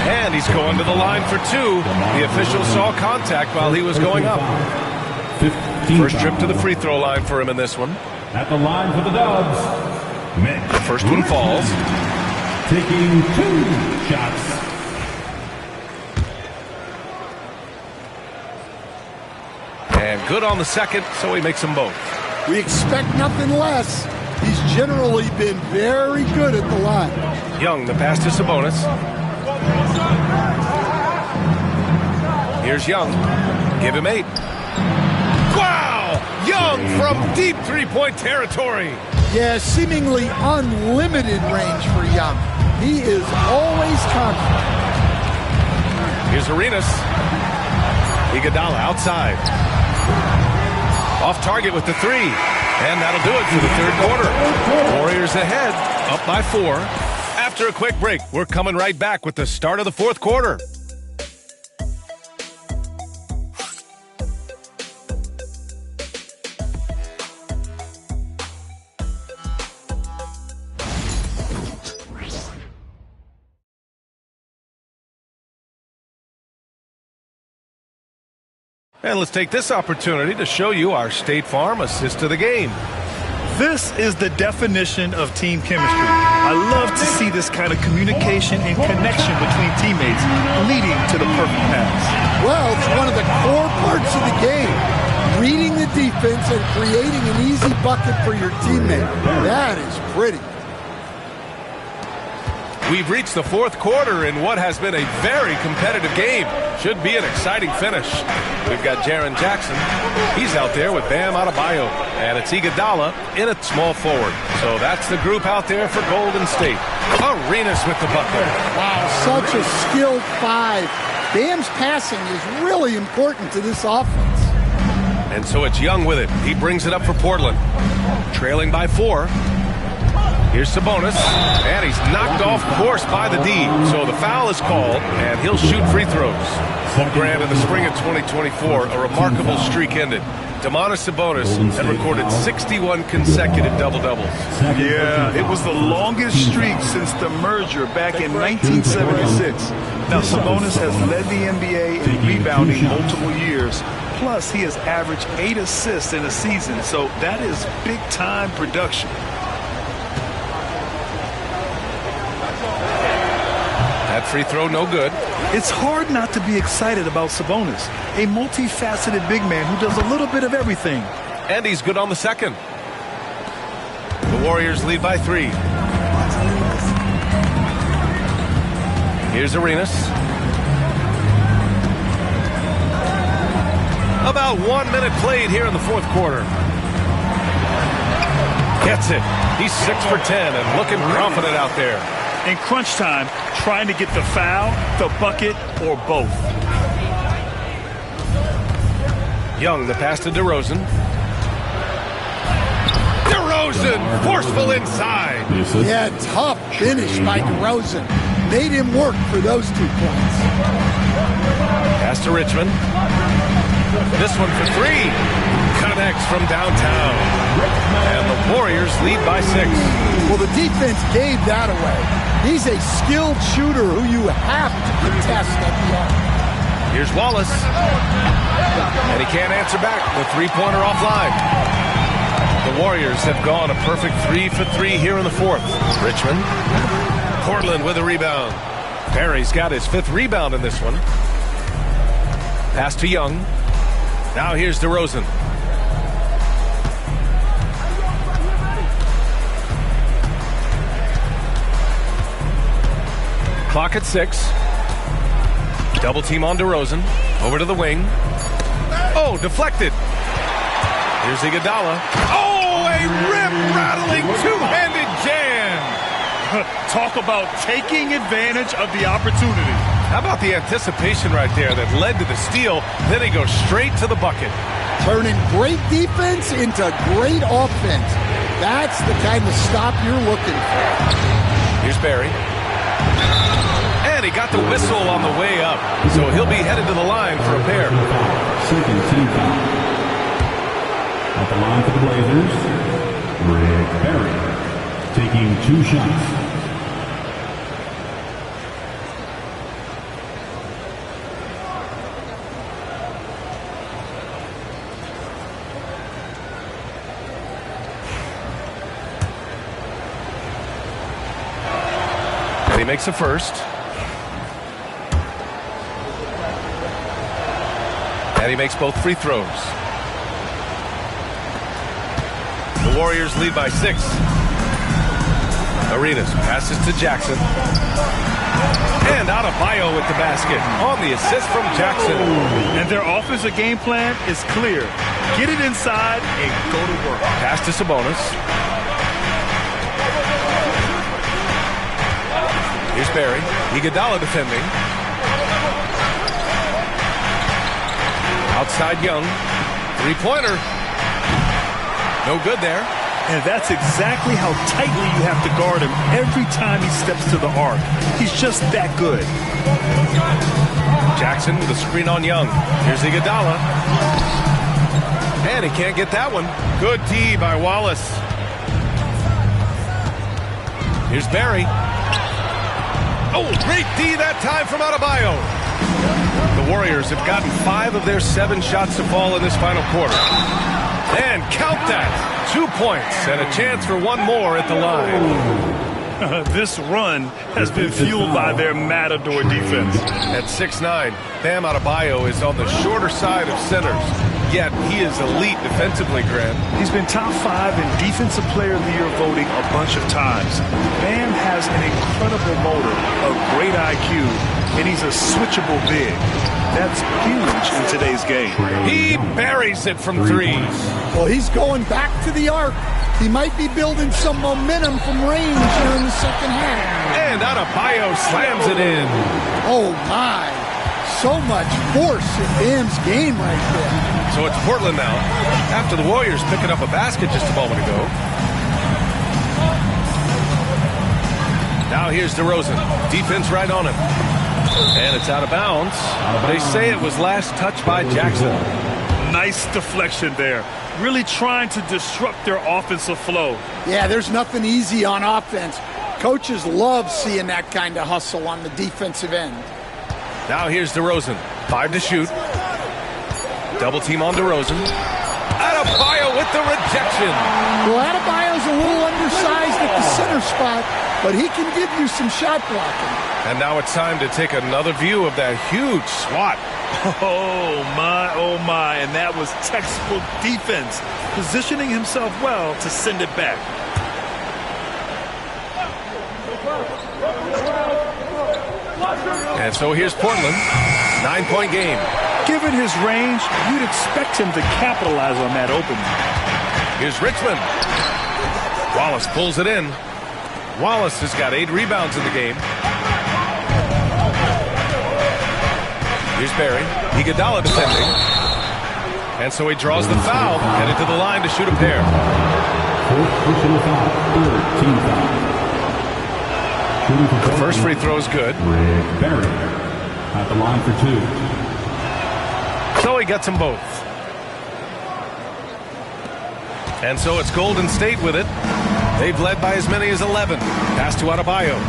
And he's going to the line for 2. The official saw contact while he was going up. First trip to the free throw line for him in this one. At the line for the Dubs, Mitch. The first one falls. Taking 2 shots. And good on the second, so he makes them both. We expect nothing less. He's generally been very good at the line. Young, the pass to Sabonis. Here's Young. Give him 8. Wow! Young from deep three-point territory. Yeah, seemingly unlimited range for Young. He is always confident. Here's Arenas. Iguodala outside. Off target with the 3. And that'll do it for the third quarter. Warriors ahead, up by 4. After a quick break, we're coming right back with the start of the fourth quarter. And let's take this opportunity to show you our State Farm assist of the game. This is the definition of team chemistry. I love to see this kind of communication and connection between teammates leading to the perfect pass. Well, it's one of the core parts of the game. Reading the defense and creating an easy bucket for your teammate. That is pretty. We've reached the fourth quarter in what has been a very competitive game. Should be an exciting finish. We've got Jaren Jackson. He's out there with Bam Adebayo. And it's Iguodala in at small forward. So that's the group out there for Golden State. Arenas with the bucket. Wow, such a skilled five. Bam's passing is really important to this offense. And so it's Young with it. He brings it up for Portland. Trailing by 4. Here's Sabonis, and he's knocked off course by the D. So the foul is called, and he'll shoot free throws. Grant, in the spring of 2024, a remarkable streak ended. Domantas Sabonis had recorded 61 consecutive double-doubles. Yeah, it was the longest streak since the merger back in 1976. Now, Sabonis has led the NBA in rebounding multiple years. Plus, he has averaged 8 assists in a season, so that is big-time production. That free throw no good. It's hard not to be excited about Sabonis, a multifaceted big man who does a little bit of everything. And he's good on the second. The Warriors lead by 3. Here's Arenas. About 1 minute played here in the fourth quarter. Gets it. He's 6 for 10 and looking confident out there. In crunch time, trying to get the foul, the bucket, or both. Young, the pass to DeRozan. DeRozan, forceful inside. Yeah, tough finish by DeRozan. Made him work for those 2 points. Pass to Richmond. This one for 3. Connects from downtown. And the Warriors lead by 6. Well, the defense gave that away. He's a skilled shooter who you have to contest at the arc. Here's Wallace. And he can't answer back. The three-pointer offline. The Warriors have gone a perfect 3 for 3 here in the fourth. Richmond. Portland with a rebound. Perry's got his 5th rebound in this one. Pass to Young. Now here's DeRozan. Clock at 6. Double team on DeRozan. Over to the wing. Oh, deflected. Here's Iguodala. Oh, a rip-rattling two-handed jam. Talk about taking advantage of the opportunity. How about the anticipation right there that led to the steal? Then he goes straight to the bucket. Turning great defense into great offense. That's the kind of stop you're looking for. Here's Barry. And he got the whistle on the way up. So he'll be headed to the line for a pair. Second team foul. At the line for the Blazers, Rick Barry, taking 2 shots. He makes a first. And he makes both free throws. The Warriors lead by 6. Arenas passes to Jackson. And Adebayo with the basket on the assist from Jackson. And their offensive game plan is clear. Get it inside and go to work. Pass to Sabonis. Here's Barry. Iguodala defending. Outside Young. Three-pointer. No good there. And that's exactly how tightly you have to guard him every time he steps to the arc. He's just that good. Jackson with a screen on Young. Here's Iguodala. And he can't get that one. Good D by Wallace. Here's Barry. Oh, great D that time from Adebayo. The Warriors have gotten 5 of their 7 shots to fall in this final quarter. And count that. 2 points and a chance for one more at the line. This run has been fueled by their Matador defense. At 6'9", Bam Adebayo is on the shorter side of centers. Yet he is elite defensively, Grant. He's been top 5 in Defensive Player of the Year voting a bunch of times. Bam has an incredible motor, a great IQ, and he's a switchable big. That's huge in today's game. He buries it from 3. Well, he's going back to the arc. He might be building some momentum from range here in the second half. And Adebayo slams it in. Oh, my. So much force in Bam's game right there. So it's Portland now, after the Warriors picking up a basket just a moment ago. Now here's DeRozan. Defense right on him. And it's out of bounds. They say it was last touched by Jackson. Nice deflection there. Really trying to disrupt their offensive flow. Yeah, there's nothing easy on offense. Coaches love seeing that kind of hustle on the defensive end. Now here's DeRozan. 5 to shoot. Double team on DeRozan. Adebayo with the rejection. Well, Adebayo's a little undersized at the center spot, but he can give you some shot blocking. And now it's time to take another view of that huge swat. Oh, my, and that was textbook defense, positioning himself well to send it back. And so here's Portland, 9-point game. Given his range, you'd expect him to capitalize on that opening. Here's Richmond. Wallace pulls it in. Wallace has got 8 rebounds in the game. Here's Barry. Iguodala defending. And so he draws the foul, headed to the line to shoot a pair. Fourth personal foul, third team foul. The first free throw is good. Rick Barry at the line for 2. So he gets them both. And so it's Golden State with it. They've led by as many as 11. Pass to Adebayo.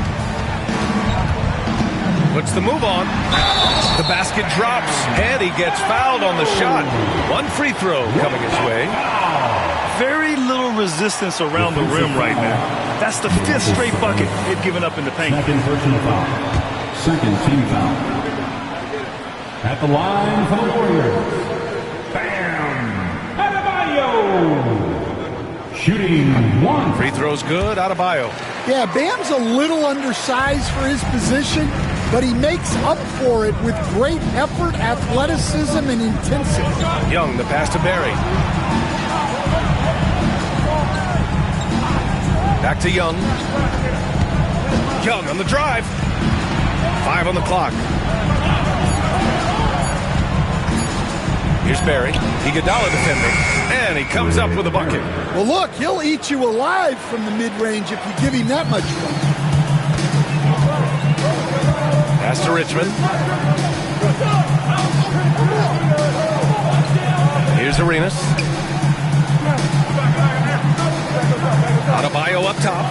Puts the move on. The basket drops, and he gets fouled on the shot. 1 free throw coming his way. Very little resistance around the rim right now. That's the 5th straight bucket they've given up in the paint. Second personal foul. Second team foul. At the line for the Warriors, Bam Adebayo. Shooting 1. Free throw's good. Adebayo. Yeah, Bam's a little undersized for his position, but he makes up for it with great effort, athleticism, and intensity. Young, the pass to Barry. Back to Young. Young on the drive. 5 on the clock. Here's Barry. Iguodala defending. And he comes up with a bucket. Well, look, he'll eat you alive from the mid-range if you give him that much room. Pass to Richmond. Here's Arenas. Adebayo up top.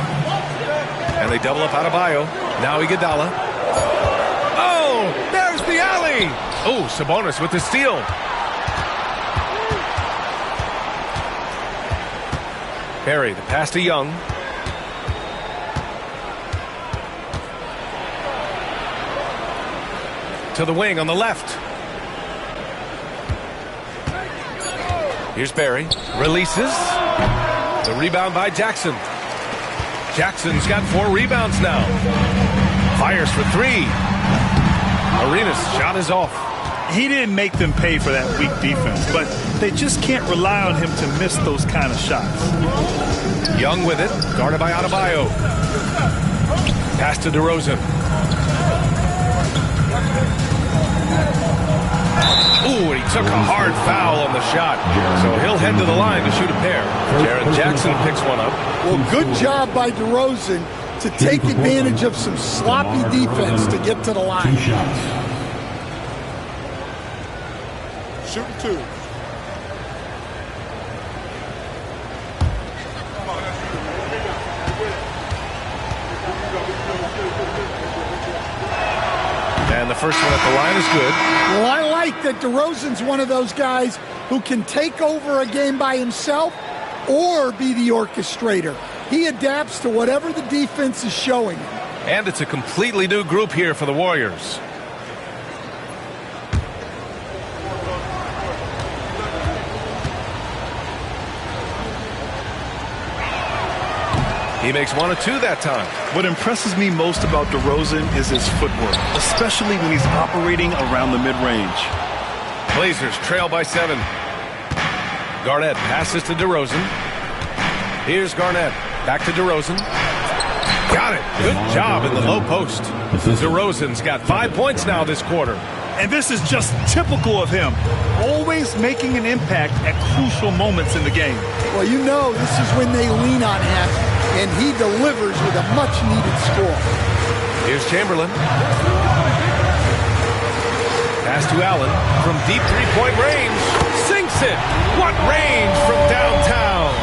And they double up Adebayo. Now Iguodala. Oh, there's the alley. Oh, Sabonis with the steal. Barry, the pass to Young. To the wing on the left. Here's Barry. Releases. The rebound by Jackson. Jackson's got 4 rebounds now. Fires for 3. Arenas' shot is off. He didn't make them pay for that weak defense, but they just can't rely on him to miss those kind of shots. Young with it, guarded by Adebayo. Pass to DeRozan. Ooh, he took a hard foul on the shot, so he'll head to the line to shoot a pair. Jaren Jackson picks one up. Well, good job by DeRozan to take advantage of some sloppy defense to get to the line. 2 shots. Shooting 2. And And the first one at the line is good. Well, I like that DeRozan's one of those guys who can take over a game by himself or be the orchestrator. He adapts to whatever the defense is showing him. And it's a completely new group here for the Warriors. He makes 1 of 2 that time. What impresses me most about DeRozan is his footwork, especially when he's operating around the mid-range. Blazers trail by 7. Garnett passes to DeRozan. Here's Garnett. Back to DeRozan. Got it. Good job in the low post. DeRozan's got 5 points now this quarter. And this is just typical of him, always making an impact at crucial moments in the game. Well, you know this is when they lean on him, and he delivers with a much-needed score. Here's Chamberlain. Pass to Allen from deep three-point range. Sinks it. What range from downtown.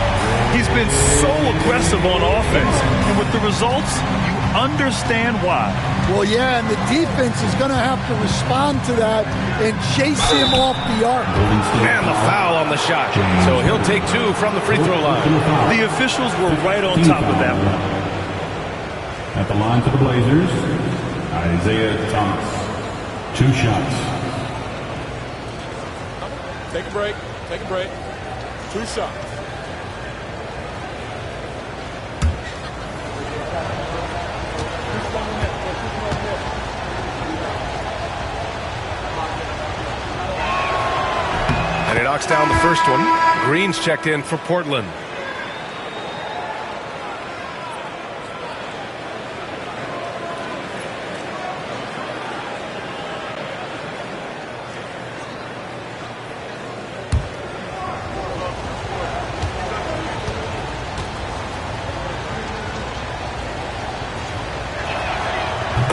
He's been so aggressive on offense, and with the results, you understand why. Well, yeah, and the defense is going to have to respond to that and chase him off the arc. And the foul on the shot. So he'll take 2 from the free throw line. The officials were right on top of that one. At the line for the Blazers, Isaiah Thomas. 2 shots. Take a break. Take a break. 2 shots. And he knocks down the first one. Green's checked in for Portland.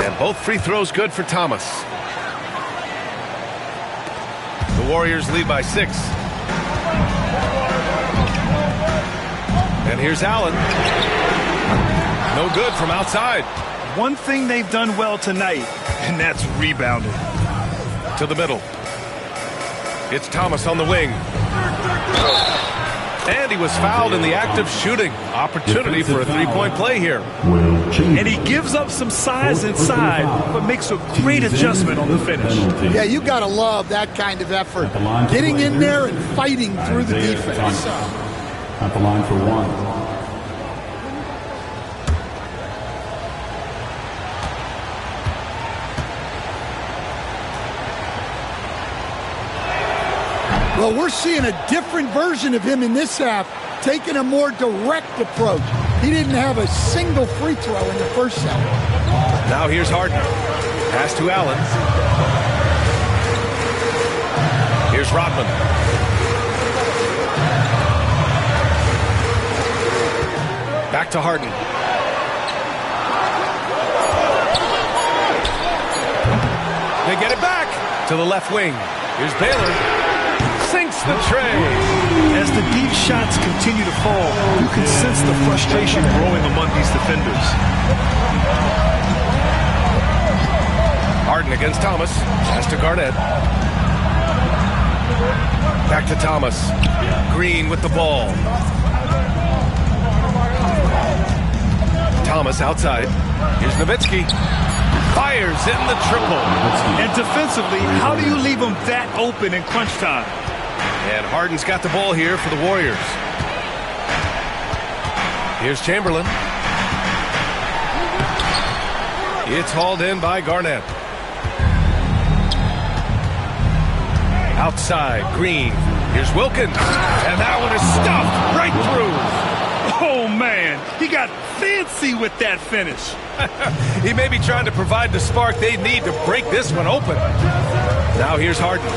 And both free throws good for Thomas. The Warriors lead by 6. And here's Allen. No good from outside. One thing they've done well tonight, and that's rebounding. To the middle. It's Thomas on the wing. And he was fouled in the act of shooting. Opportunity for a three-point play here. And he gives up some size inside, but makes a great adjustment on the finish. Yeah, you got to love that kind of effort. Getting in there and fighting through the defense. At the line for 1. Well, we're seeing a different version of him in this half, taking a more direct approach. He didn't have a single free throw in the first half. Now here's Harden. Pass to Allen. Here's Rodman. Back to Harden. They get it back to the left wing. Here's Baylor. Sinks the tray. As the deep shots continue to fall, you can sense the frustration growing among these defenders. Harden against Thomas. Pass to Garnett. Back to Thomas. Green with the ball. Thomas outside. Here's Nowitzki. Fires in the triple. And defensively, how do you leave them that open in crunch time? And Harden's got the ball here for the Warriors. Here's Chamberlain. It's hauled in by Garnett. Outside, Green. Here's Wilkins. And that one is stuffed right through. Oh, man. He got fancy with that finish. He may be trying to provide the spark they need to break this one open. Now here's Harden.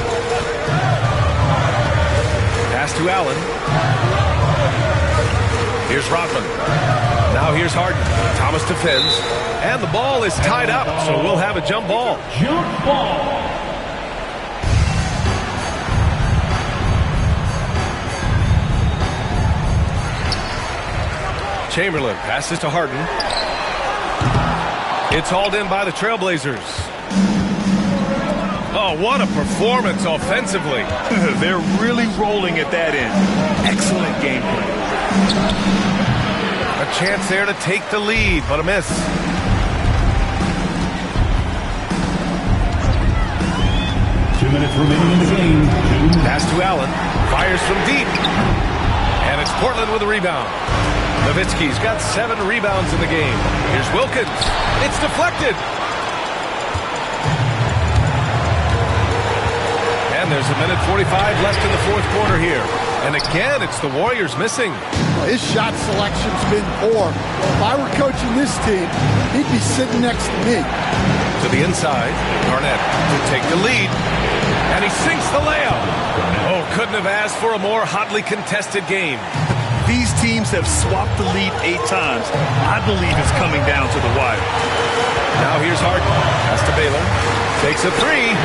Pass to Allen. Here's Rodman. Now here's Harden. Thomas defends. And the ball is tied up, so we'll have a jump ball. Jump ball. Chamberlain passes to Harden. It's hauled in by the Trailblazers. Oh, what a performance offensively. They're really rolling at that end. Excellent game plan. A chance there to take the lead, but a miss. Minutes remaining in the game. Pass to Allen. Fires from deep. And it's Portland with a rebound. Nowitzki's got 7 rebounds in the game. Here's Wilkins. It's deflected. And there's a minute 45 left in the fourth quarter here. And again, it's the Warriors missing. Well, his shot selection's been poor. If I were coaching this team, he'd be sitting next to me. To the inside. Garnett to take the lead. And he sinks the layup. Oh, couldn't have asked for a more hotly contested game. These teams have swapped the lead 8 times. I believe it's coming down to the wire. Now here's Harden. Pass to Baylor. Takes a 3.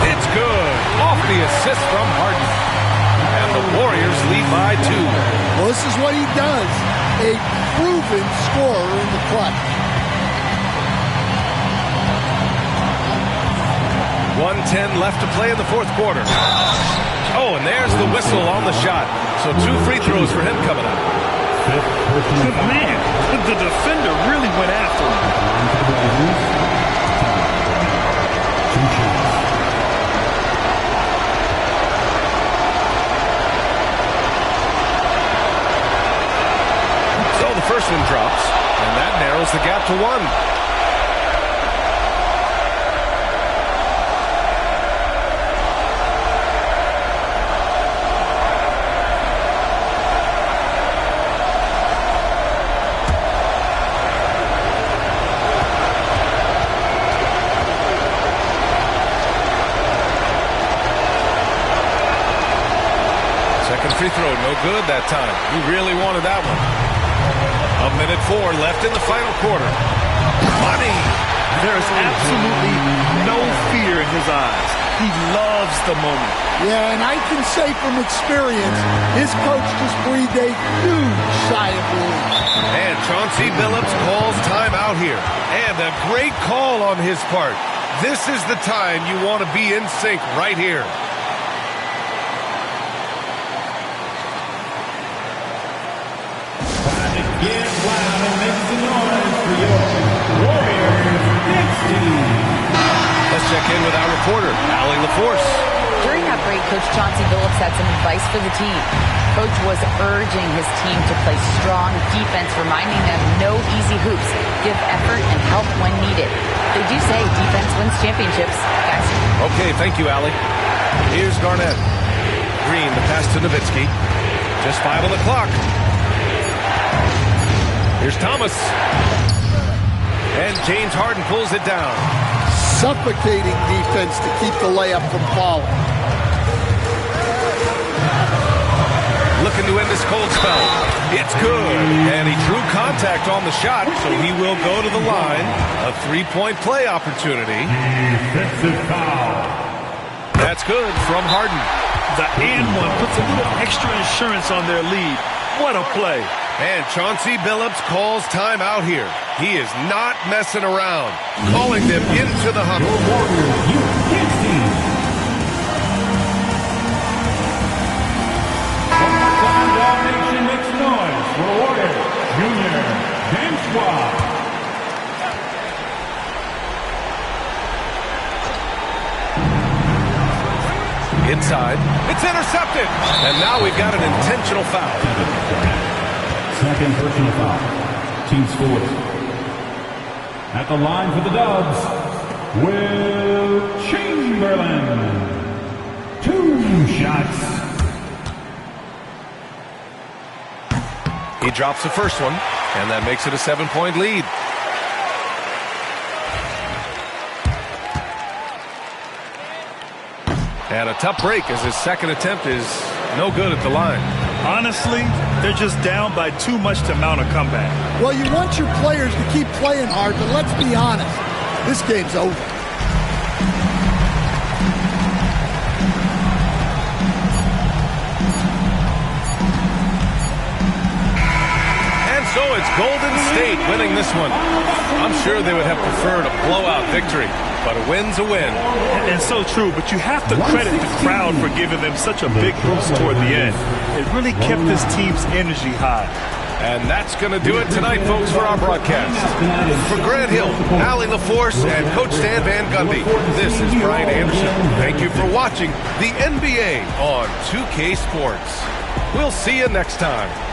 It's good. Off the assist from Harden. And the Warriors lead by 2. Well, this is what he does. A proven scorer in the clutch. 1:10 left to play in the fourth quarter. Oh, and there's the whistle on the shot. So 2 free throws for him coming up. Man, the defender really went after him. So the first one drops, and that narrows the gap to 1. Free throw, no good that time. He really wanted that one. A minute 4 left in the final quarter. Money! There's absolutely no fear in his eyes. He loves the moment. Yeah, and I can say from experience, his coach just breathed a huge sigh of relief. And Chauncey Billups calls timeout here. And a great call on his part. This is the time you want to be in sync right here. Get loud and make some noise for your Warriors next team. Let's check in with our reporter, Allie LaForce. During that break, Coach Chauncey Billups had some advice for the team. Coach was urging his team to play strong defense, reminding them no easy hoops, give effort and help when needed. They do say defense wins championships, guys. Okay, thank you, Allie. Here's Garnett. Green, the pass to Nowitzki. Just 5 on the clock. Here's Thomas. And James Harden pulls it down. Suffocating defense to keep the layup from falling. Looking to end this cold spell. It's good. And he drew contact on the shot, so he will go to the line. A 3-point play opportunity. Defensive foul. That's good from Harden. The and one puts a little extra insurance on their lead. What a play. And Chauncey Billups calls timeout here. He is not messing around. Calling them into the huddle. Nation makes noise for Warriors Junior Game Squad. Inside. It's intercepted. And now we've got an intentional foul. Second personal foul. Team scores. At the line for the Dubs, Will Chamberlain. 2 shots. He drops the first one, and that makes it a 7-point lead. And a tough break as his second attempt is no good at the line. Honestly, they're just down by too much to mount a comeback. Well, you want your players to keep playing hard, but let's be honest. This game's over. And so it's Golden State winning this one. I'm sure they would have preferred a blowout victory. but a win's a win. And so true, but you have to credit the crowd for giving them such a big boost toward the end. It really kept this team's energy high. And that's going to do it tonight, folks, for our broadcast. For Grant Hill, Allie LaForce, and Coach Stan Van Gundy, this is Brian Anderson. Thank you for watching the NBA on 2K Sports. We'll see you next time.